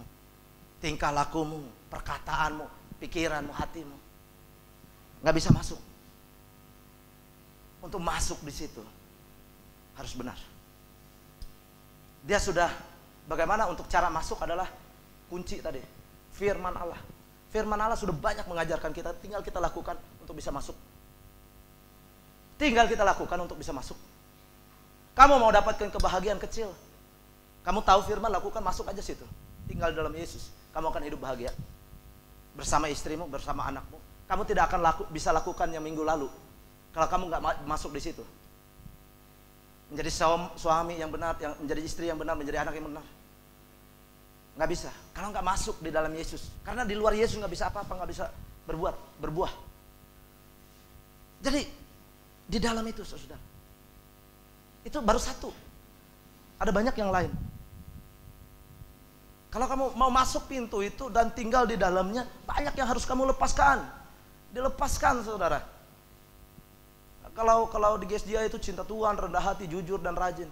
tingkah lakumu, perkataanmu, pikiranmu, hatimu. Nggak bisa masuk. Untuk masuk di situ harus benar. Dia sudah, bagaimana untuk cara masuk adalah kunci tadi, firman Allah. Firman Allah sudah banyak mengajarkan kita, tinggal kita lakukan untuk bisa masuk. Tinggal kita lakukan untuk bisa masuk. Kamu mau dapatkan kebahagiaan kecil, kamu tahu firman, lakukan, masuk aja situ. Tinggal dalam Yesus, kamu akan hidup bahagia. Bersama istrimu, bersama anakmu. Kamu tidak akan bisa lakukan yang minggu lalu kalau kamu nggak masuk di situ. Menjadi suami yang benar, yang menjadi istri yang benar, menjadi anak yang benar. Nggak bisa kalau nggak masuk di dalam Yesus. Karena di luar Yesus nggak bisa apa-apa, nggak bisa berbuah. Jadi di dalam itu, saudara, itu baru satu. Ada banyak yang lain. Kalau kamu mau masuk pintu itu dan tinggal di dalamnya, banyak yang harus kamu lepaskan. Dilepaskan, saudara. Kalau di GSDA itu cinta Tuhan, rendah hati, jujur dan rajin.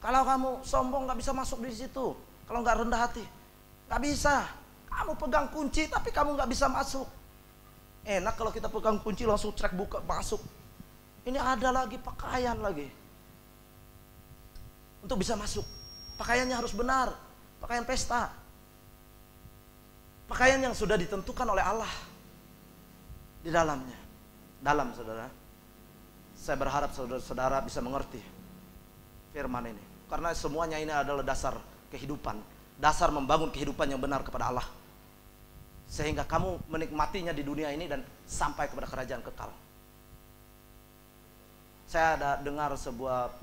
Kalau kamu sombong nggak bisa masuk di situ. Kalau nggak rendah hati, nggak bisa. Kamu pegang kunci tapi kamu nggak bisa masuk. Enak kalau kita pegang kunci langsung trek buka masuk. Ini ada lagi pakaian lagi. Untuk bisa masuk, pakaiannya harus benar. Pakaian pesta. Pakaian yang sudah ditentukan oleh Allah di dalamnya. Dalam, saudara. Saya berharap saudara-saudara bisa mengerti firman ini. Karena semuanya ini adalah dasar kehidupan. Dasar membangun kehidupan yang benar kepada Allah. Sehingga kamu menikmatinya di dunia ini dan sampai kepada kerajaan kekal. Saya ada dengar sebuah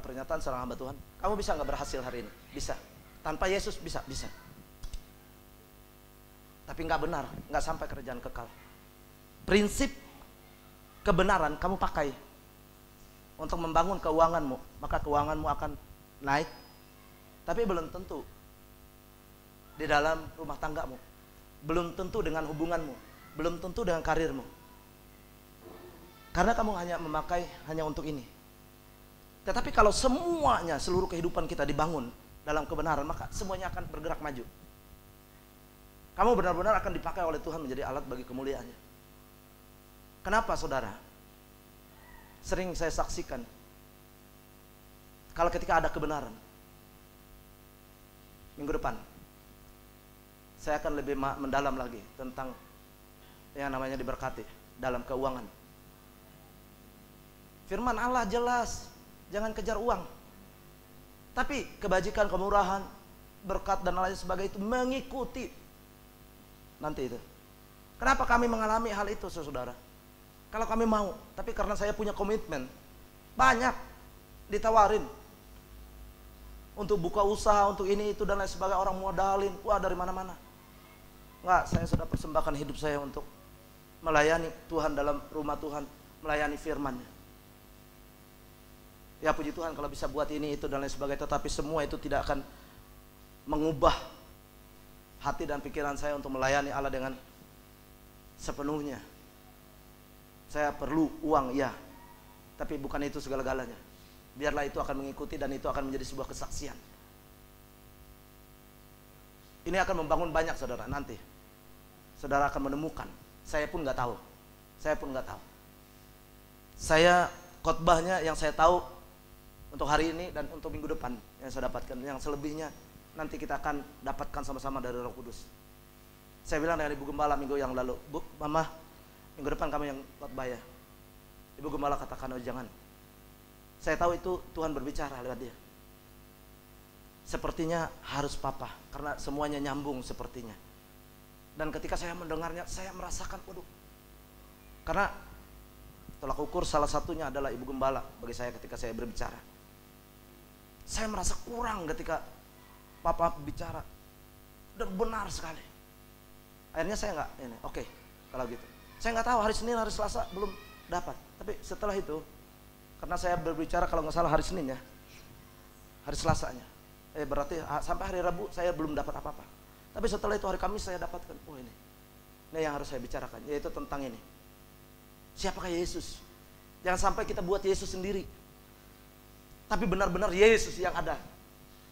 pernyataan seorang hamba Tuhan. Kamu bisa nggak berhasil hari ini? Bisa. Tanpa Yesus bisa. Tapi nggak benar, nggak sampai kerajaan kekal. Prinsip kebenaran kamu pakai untuk membangun keuanganmu, maka keuanganmu akan naik. Tapi belum tentu di dalam rumah tanggamu, belum tentu dengan hubunganmu, belum tentu dengan karirmu. Karena kamu hanya memakai hanya untuk ini. Tetapi kalau semuanya, seluruh kehidupan kita dibangun dalam kebenaran, maka semuanya akan bergerak maju. Kamu benar-benar akan dipakai oleh Tuhan menjadi alat bagi kemuliaannya. Kenapa, saudara? Sering saya saksikan, kalau ketika ada kebenaran, minggu depan saya akan lebih mendalam lagi tentang yang namanya diberkati dalam keuangan. Firman Allah jelas, jangan kejar uang. Tapi kebajikan, kemurahan, berkat dan lain sebagainya itu mengikuti nanti itu. Kenapa kami mengalami hal itu, saudara? Kalau kami mau, tapi karena saya punya komitmen, banyak ditawarin untuk buka usaha, untuk ini itu dan lain sebagainya, orang modalin, wah dari mana-mana. Enggak, saya sudah persembahkan hidup saya untuk melayani Tuhan dalam rumah Tuhan, melayani firman-Nya. Ya puji Tuhan kalau bisa buat ini itu dan lain sebagainya, tetapi semua itu tidak akan mengubah hati dan pikiran saya untuk melayani Allah dengan sepenuhnya. Saya perlu uang, ya, tapi bukan itu segala-galanya. Biarlah itu akan mengikuti dan itu akan menjadi sebuah kesaksian. Ini akan membangun banyak, saudara. Nanti saudara akan menemukan. Saya pun nggak tahu. Saya khotbahnya yang saya tahu untuk hari ini dan untuk minggu depan yang saya dapatkan. Yang selebihnya nanti kita akan dapatkan sama-sama dari Roh Kudus. Saya bilang dengan Ibu Gembala minggu yang lalu, Bu, Mama, minggu depan kamu yang khotbah ya. Ibu Gembala katakan, oh jangan. Saya tahu itu Tuhan berbicara lewat dia. Sepertinya harus Papa, karena semuanya nyambung sepertinya. Dan ketika saya mendengarnya, saya merasakan, waduh. Karena tolak ukur salah satunya adalah Ibu Gembala bagi saya ketika saya berbicara. Saya merasa kurang ketika Papa bicara. Dan benar sekali. Akhirnya saya nggak, oke, kalau gitu. Saya nggak tahu hari Senin, hari Selasa belum dapat. Tapi setelah itu, karena saya berbicara kalau nggak salah hari Senin ya, hari Selasanya. Berarti sampai hari Rabu saya belum dapat apa-apa. Tapi setelah itu hari Kamis saya dapatkan, oh ini yang harus saya bicarakan, yaitu tentang ini. Siapakah Yesus? Jangan sampai kita buat Yesus sendiri. Tapi benar-benar Yesus yang ada.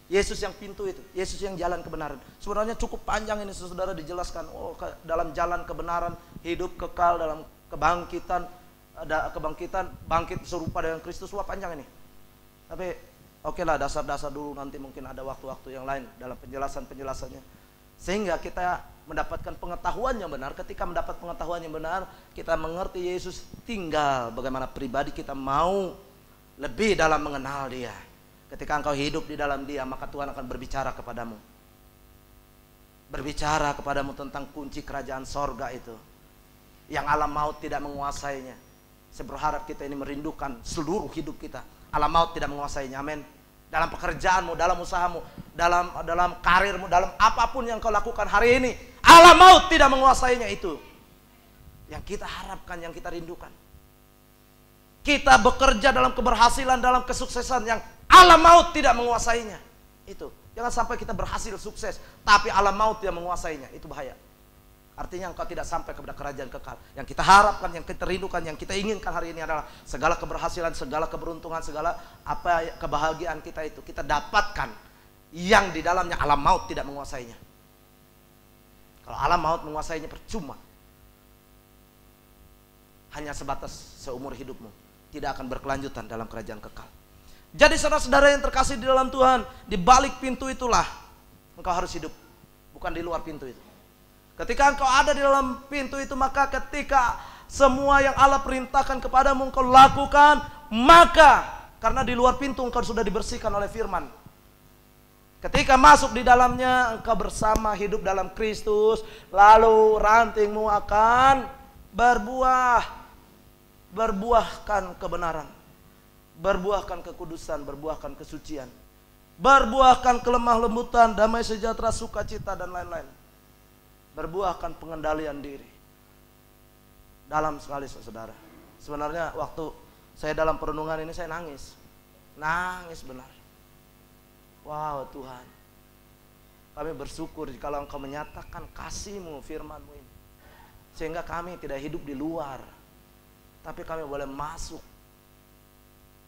Yesus yang pintu itu, Yesus yang jalan kebenaran. Sebenarnya cukup panjang ini saudara dijelaskan. Oh, dalam jalan kebenaran, hidup kekal dalam kebangkitan, ada kebangkitan, bangkit serupa dengan Kristus. Wah, panjang ini. Tapi oke lah, dasar-dasar dulu, nanti mungkin ada waktu-waktu yang lain dalam penjelasannya. Sehingga kita mendapatkan pengetahuan yang benar. Ketika mendapat pengetahuan yang benar, kita mengerti Yesus. Tinggal bagaimana pribadi kita mau lebih dalam mengenal Dia. Ketika engkau hidup di dalam Dia, maka Tuhan akan berbicara kepadamu. Berbicara kepadamu tentang kunci kerajaan sorga itu, yang alam maut tidak menguasainya. Saya berharap kita ini merindukan seluruh hidup kita. Alam maut tidak menguasainya, amin. Dalam pekerjaanmu, dalam usahamu, dalam karirmu, dalam apapun yang kau lakukan hari ini, alam maut tidak menguasainya. Itu yang kita harapkan, yang kita rindukan. Kita bekerja dalam keberhasilan, dalam kesuksesan yang alam maut tidak menguasainya. Itu. Jangan sampai kita berhasil sukses, tapi alam maut yang menguasainya. Itu bahaya. Artinya engkau tidak sampai kepada kerajaan kekal. Yang kita harapkan, yang kita rindukan, yang kita inginkan hari ini adalah segala keberhasilan, segala keberuntungan, segala kebahagiaan kita itu kita dapatkan yang di dalamnya alam maut tidak menguasainya. Kalau alam maut menguasainya percuma. Hanya sebatas seumur hidupmu, tidak akan berkelanjutan dalam kerajaan kekal. Jadi saudara-saudara yang terkasih di dalam Tuhan, di balik pintu itulah engkau harus hidup, bukan di luar pintu itu. Ketika engkau ada di dalam pintu itu, maka ketika semua yang Allah perintahkan kepadamu engkau lakukan, maka karena di luar pintu engkau sudah dibersihkan oleh firman. Ketika masuk di dalamnya, engkau bersama hidup dalam Kristus, lalu rantingmu akan berbuah, berbuahkan kebenaran, berbuahkan kekudusan, berbuahkan kesucian, berbuahkan kelemah lembutan, damai sejahtera, sukacita dan lain-lain. Berbuahkan pengendalian diri. Dalam sekali saudara. Sebenarnya waktu saya dalam perenungan ini saya nangis. Nangis benar. Wow Tuhan, kami bersyukur kalau Engkau menyatakan kasih-Mu, firman-Mu ini. Sehingga kami tidak hidup di luar, tapi kami boleh masuk.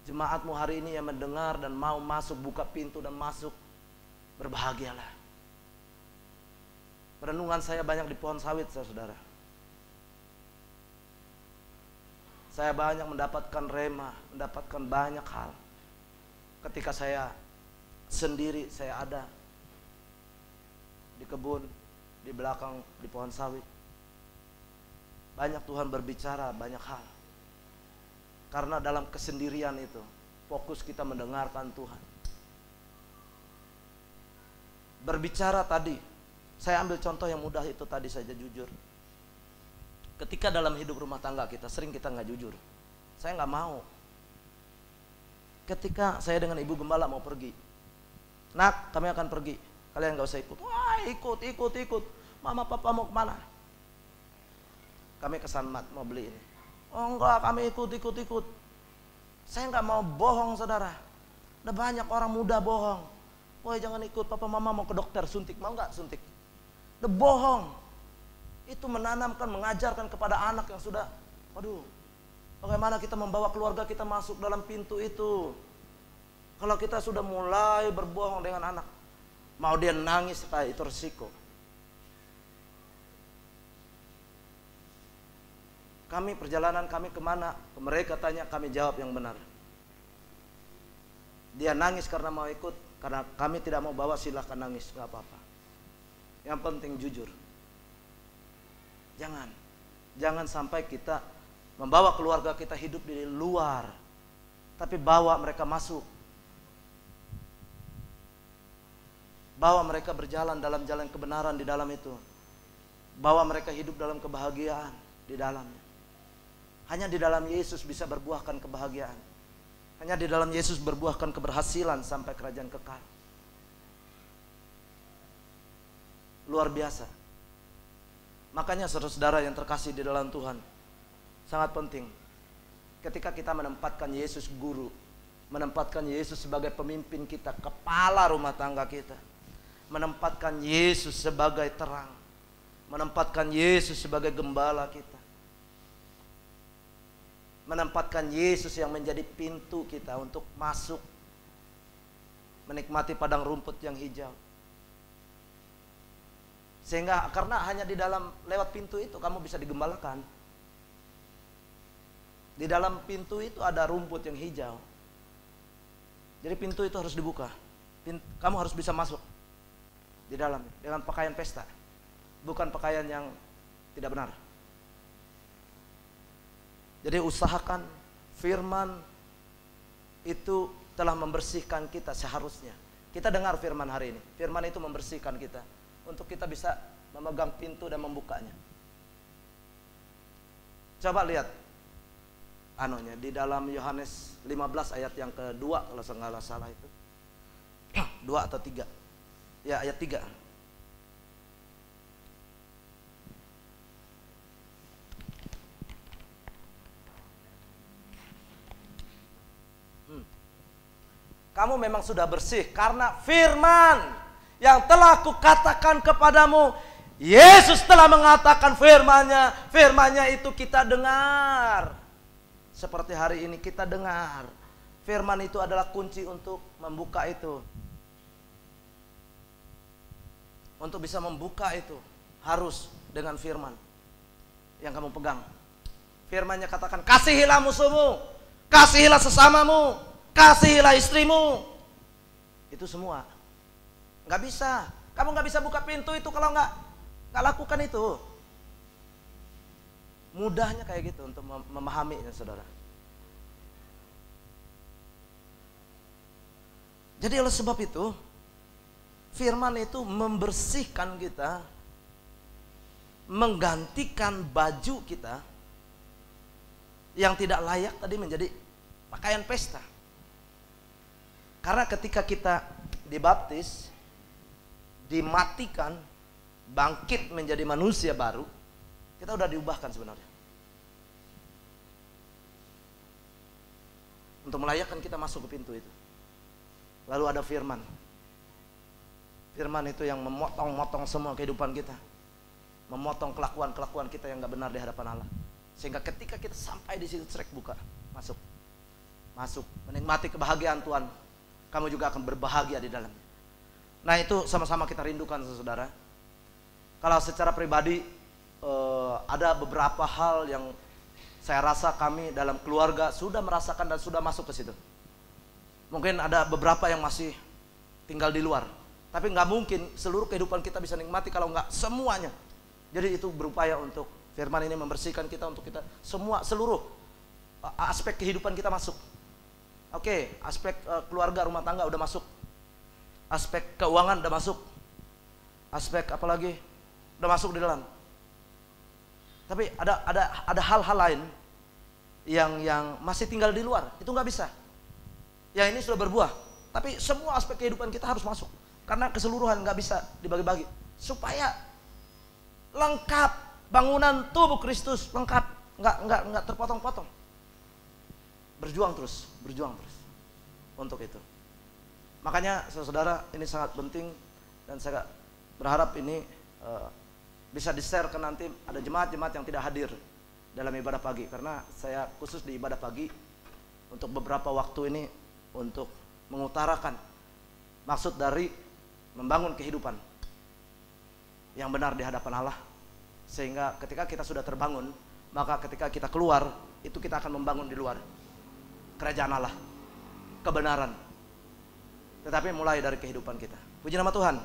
Jemaat-Mu hari ini yang mendengar dan mau masuk, buka pintu dan masuk, berbahagialah. Perenungan saya banyak di pohon sawit, saudara. Saya banyak mendapatkan rema, mendapatkan banyak hal. Ketika saya sendiri, saya ada di kebun, di belakang, di pohon sawit. Banyak Tuhan berbicara, banyak hal. Karena dalam kesendirian itu, fokus kita mendengarkan Tuhan. Berbicara tadi, saya ambil contoh yang mudah itu tadi saja, jujur. Ketika dalam hidup rumah tangga kita, sering kita nggak jujur. Saya nggak mau. Ketika saya dengan ibu gembala mau pergi, nak, kami akan pergi, kalian nggak usah ikut. Wah, ikut. Mama, papa mau kemana? Kami ke Sanmat mau beli ini. Oh enggak, kami ikut. Saya nggak mau bohong, saudara. Udah banyak orang muda bohong. Woi, jangan ikut, papa mama mau ke dokter, suntik, mau nggak suntik? Udah bohong. Itu menanamkan, mengajarkan kepada anak yang sudah, waduh, bagaimana kita membawa keluarga kita masuk dalam pintu itu. Kalau kita sudah mulai berbohong dengan anak, mau dia nangis, itu resiko. Kami, perjalanan kami kemana, mereka tanya, kami jawab yang benar. Dia nangis karena mau ikut, karena kami tidak mau bawa, silahkan nangis, gak apa-apa. Yang penting jujur. Jangan sampai kita membawa keluarga kita hidup di luar, tapi bawa mereka masuk. Bawa mereka berjalan dalam jalan kebenaran di dalam itu. Bawa mereka hidup dalam kebahagiaan di dalamnya. Hanya di dalam Yesus bisa berbuahkan kebahagiaan. Hanya di dalam Yesus berbuahkan keberhasilan sampai kerajaan kekal. Luar biasa. Makanya saudara-saudara yang terkasih di dalam Tuhan, sangat penting ketika kita menempatkan Yesus guru, menempatkan Yesus sebagai pemimpin kita, kepala rumah tangga kita, menempatkan Yesus sebagai terang, menempatkan Yesus sebagai gembala kita, menempatkan Yesus yang menjadi pintu kita untuk masuk menikmati padang rumput yang hijau. Sehingga karena hanya di dalam lewat pintu itu kamu bisa digembalakan. Di dalam pintu itu ada rumput yang hijau. Jadi pintu itu harus dibuka. Kamu harus bisa masuk di dalam dengan pakaian pesta, bukan pakaian yang tidak benar. Jadi usahakan firman itu telah membersihkan kita seharusnya. Kita dengar firman hari ini. Firman itu membersihkan kita untuk kita bisa memegang pintu dan membukanya. Coba lihat di dalam Yohanes 15 ayat yang kedua, kalau saya nggak salah itu 2 atau 3. Ya, ayat 3. kamu memang sudah bersih karena firman yang telah kukatakan kepadamu. Yesus telah mengatakan firman-Nya, firman-Nya itu kita dengar. Seperti hari ini kita dengar. Firman itu adalah kunci untuk membuka itu. Untuk bisa membuka itu harus dengan firman yang kamu pegang. Firman-Nya katakan, kasihilah musuhmu, kasihilah sesamamu, kasihilah istrimu. Itu semua. Nggak bisa. Kamu nggak bisa buka pintu itu kalau nggak lakukan itu. Mudahnya kayak gitu untuk memahami ya, saudara. Jadi oleh sebab itu, firman itu membersihkan kita, menggantikan baju kita yang tidak layak tadi menjadi pakaian pesta. Karena ketika kita dibaptis, dimatikan, bangkit menjadi manusia baru, kita udah diubahkan sebenarnya. Untuk melayakkan kita masuk ke pintu itu. Lalu ada firman. Firman itu yang memotong-motong semua kehidupan kita. Memotong kelakuan-kelakuan kita yang gak benar di hadapan Allah. Sehingga ketika kita sampai di situ, trek buka, masuk. Masuk, menikmati kebahagiaan Tuhan. Kamu juga akan berbahagia di dalamnya. Nah itu sama-sama kita rindukan, saudara. Kalau secara pribadi ada beberapa hal yang saya rasa kami dalam keluarga sudah merasakan dan sudah masuk ke situ. Mungkin ada beberapa yang masih tinggal di luar, tapi nggak mungkin seluruh kehidupan kita bisa nikmati kalau nggak semuanya. Jadi itu berupaya untuk firman ini membersihkan kita, untuk kita seluruh aspek kehidupan kita masuk. Oke, aspek keluarga rumah tangga udah masuk, aspek keuangan udah masuk, aspek apa lagi udah masuk di dalam. Tapi ada hal-hal lain yang masih tinggal di luar, itu nggak bisa. Ya ini sudah berbuah, tapi semua aspek kehidupan kita harus masuk, karena keseluruhan nggak bisa dibagi-bagi, supaya lengkap bangunan tubuh Kristus, lengkap, nggak terpotong-potong. Berjuang terus untuk itu. Makanya saudara, ini sangat penting, dan saya berharap ini bisa di-share ke nanti ada jemaat-jemaat yang tidak hadir dalam ibadah pagi, karena saya khusus di ibadah pagi untuk beberapa waktu ini untuk mengutarakan maksud dari membangun kehidupan yang benar di hadapan Allah, sehingga ketika kita sudah terbangun, maka ketika kita keluar itu kita akan membangun di luar kerajaan Allah, kebenaran, tetapi mulai dari kehidupan kita. Puji nama Tuhan.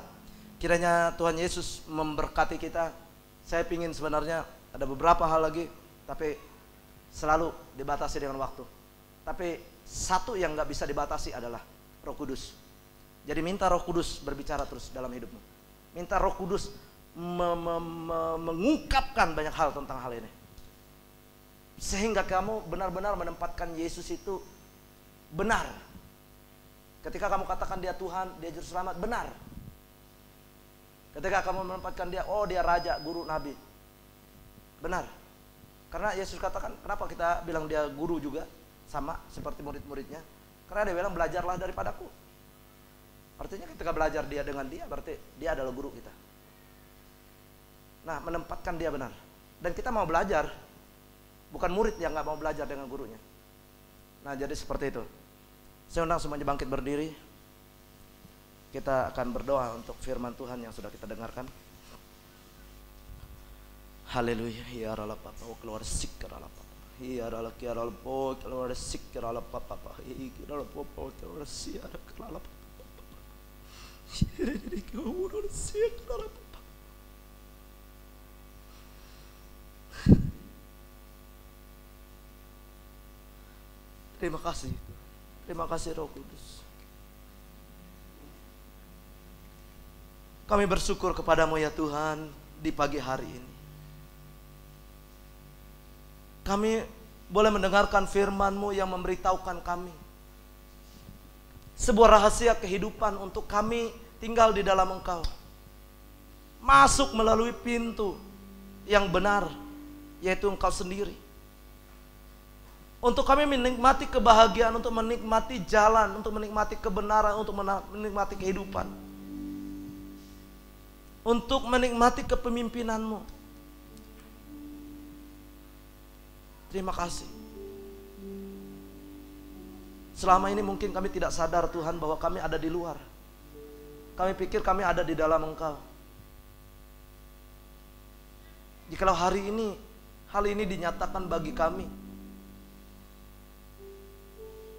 Kiranya Tuhan Yesus memberkati kita. Saya pingin sebenarnya ada beberapa hal lagi, tapi selalu dibatasi dengan waktu. Tapi satu yang gak bisa dibatasi adalah Roh Kudus. Jadi minta Roh Kudus berbicara terus dalam hidupmu. Minta Roh Kudus mengungkapkan banyak hal tentang hal ini, sehingga kamu benar-benar menempatkan Yesus itu benar. Ketika kamu katakan dia Tuhan, dia juru selamat, benar. Ketika kamu menempatkan dia, oh dia raja, guru, nabi, benar. Karena Yesus katakan, kenapa kita bilang dia guru juga, sama seperti murid-muridnya? Karena dia bilang, belajarlah daripadaku. Artinya ketika belajar dia dengan dia, berarti dia adalah guru kita. Nah, menempatkan dia benar. Dan kita mau belajar, bukan murid yang gak mau belajar dengan gurunya. Nah, jadi seperti itu. Saya undang semuanya bangkit berdiri. Kita akan berdoa untuk firman Tuhan yang sudah kita dengarkan. Haleluya. Ya Allah Papa, keluar sikir Allah Papa. Ya Allah kia Allah po, keluar sikir Allah Papa. Ya Allah Papa, keluar sikir Allah Papa. Ini keluar sikir Allah Papa. Terima kasih. Terima kasih Roh Kudus. Kami bersyukur kepadamu ya Tuhan di pagi hari ini. Kami boleh mendengarkan firman-Mu yang memberitahukan kami sebuah rahasia kehidupan untuk kami tinggal di dalam Engkau. Masuk melalui pintu yang benar, yaitu Engkau sendiri. Untuk kami menikmati kebahagiaan, untuk menikmati jalan, untuk menikmati kebenaran, untuk menikmati kehidupan. Untuk menikmati kepemimpinan-Mu. Terima kasih. Selama ini mungkin kami tidak sadar Tuhan bahwa kami ada di luar. Kami pikir kami ada di dalam Engkau. Jikalau hari ini, hal ini dinyatakan bagi kami,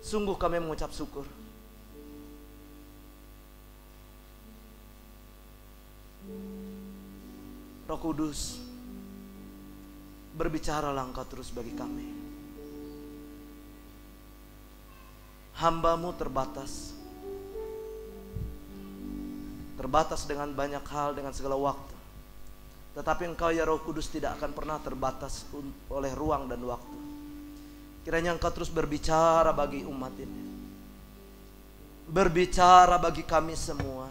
sungguh kami mengucap syukur. Roh Kudus, berbicaralah Engkau terus bagi kami. Hamba-Mu terbatas. Terbatas dengan banyak hal, dengan segala waktu. Tetapi Engkau ya Roh Kudus tidak akan pernah terbatas oleh ruang dan waktu. Kiranya Engkau terus berbicara bagi umat ini. Berbicara bagi kami semua.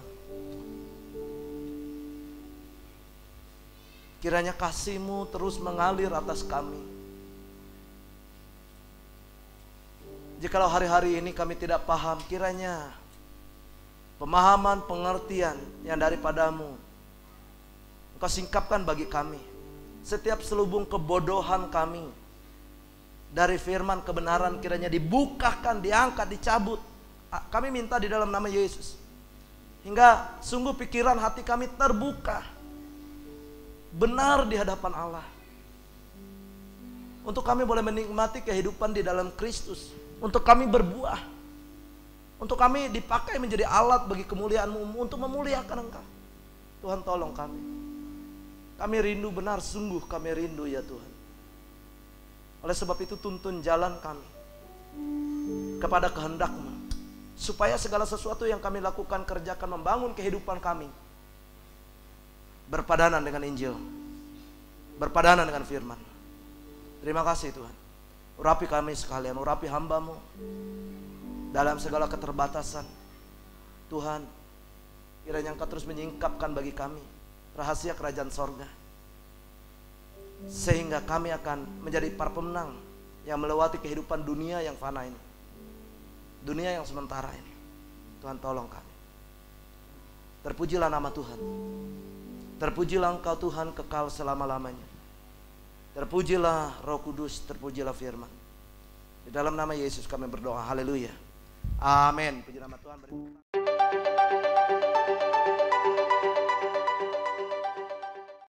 Kiranya kasih-Mu terus mengalir atas kami. Jikalau hari-hari ini kami tidak paham, kiranya pemahaman, pengertian yang daripada-Mu Engkau singkapkan bagi kami. Setiap selubung kebodohan kami dari firman kebenaran kiranya dibukakan, diangkat, dicabut. Kami minta di dalam nama Yesus. Hingga sungguh pikiran hati kami terbuka. Benar di hadapan Allah. Untuk kami boleh menikmati kehidupan di dalam Kristus. Untuk kami berbuah. Untuk kami dipakai menjadi alat bagi kemuliaan-Mu, untuk memuliakan Engkau. Tuhan tolong kami. Kami rindu benar, sungguh kami rindu ya Tuhan. Oleh sebab itu tuntun jalan kami kepada kehendak-Mu, supaya segala sesuatu yang kami lakukan, kerjakan, membangun kehidupan kami berpadanan dengan Injil, berpadanan dengan firman. Terima kasih Tuhan. Urapi kami sekalian, urapi hamba-Mu dalam segala keterbatasan. Tuhan, kiranya Engkau terus menyingkapkan bagi kami rahasia kerajaan sorga, sehingga kami akan menjadi para pemenang yang melewati kehidupan dunia yang fana ini, dunia yang sementara ini. Tuhan tolong kami. Terpujilah nama Tuhan. Terpujilah Engkau Tuhan kekal selama-lamanya. Terpujilah Roh Kudus, terpujilah firman. Di dalam nama Yesus kami berdoa. Haleluya. Amin. Puji nama Tuhan.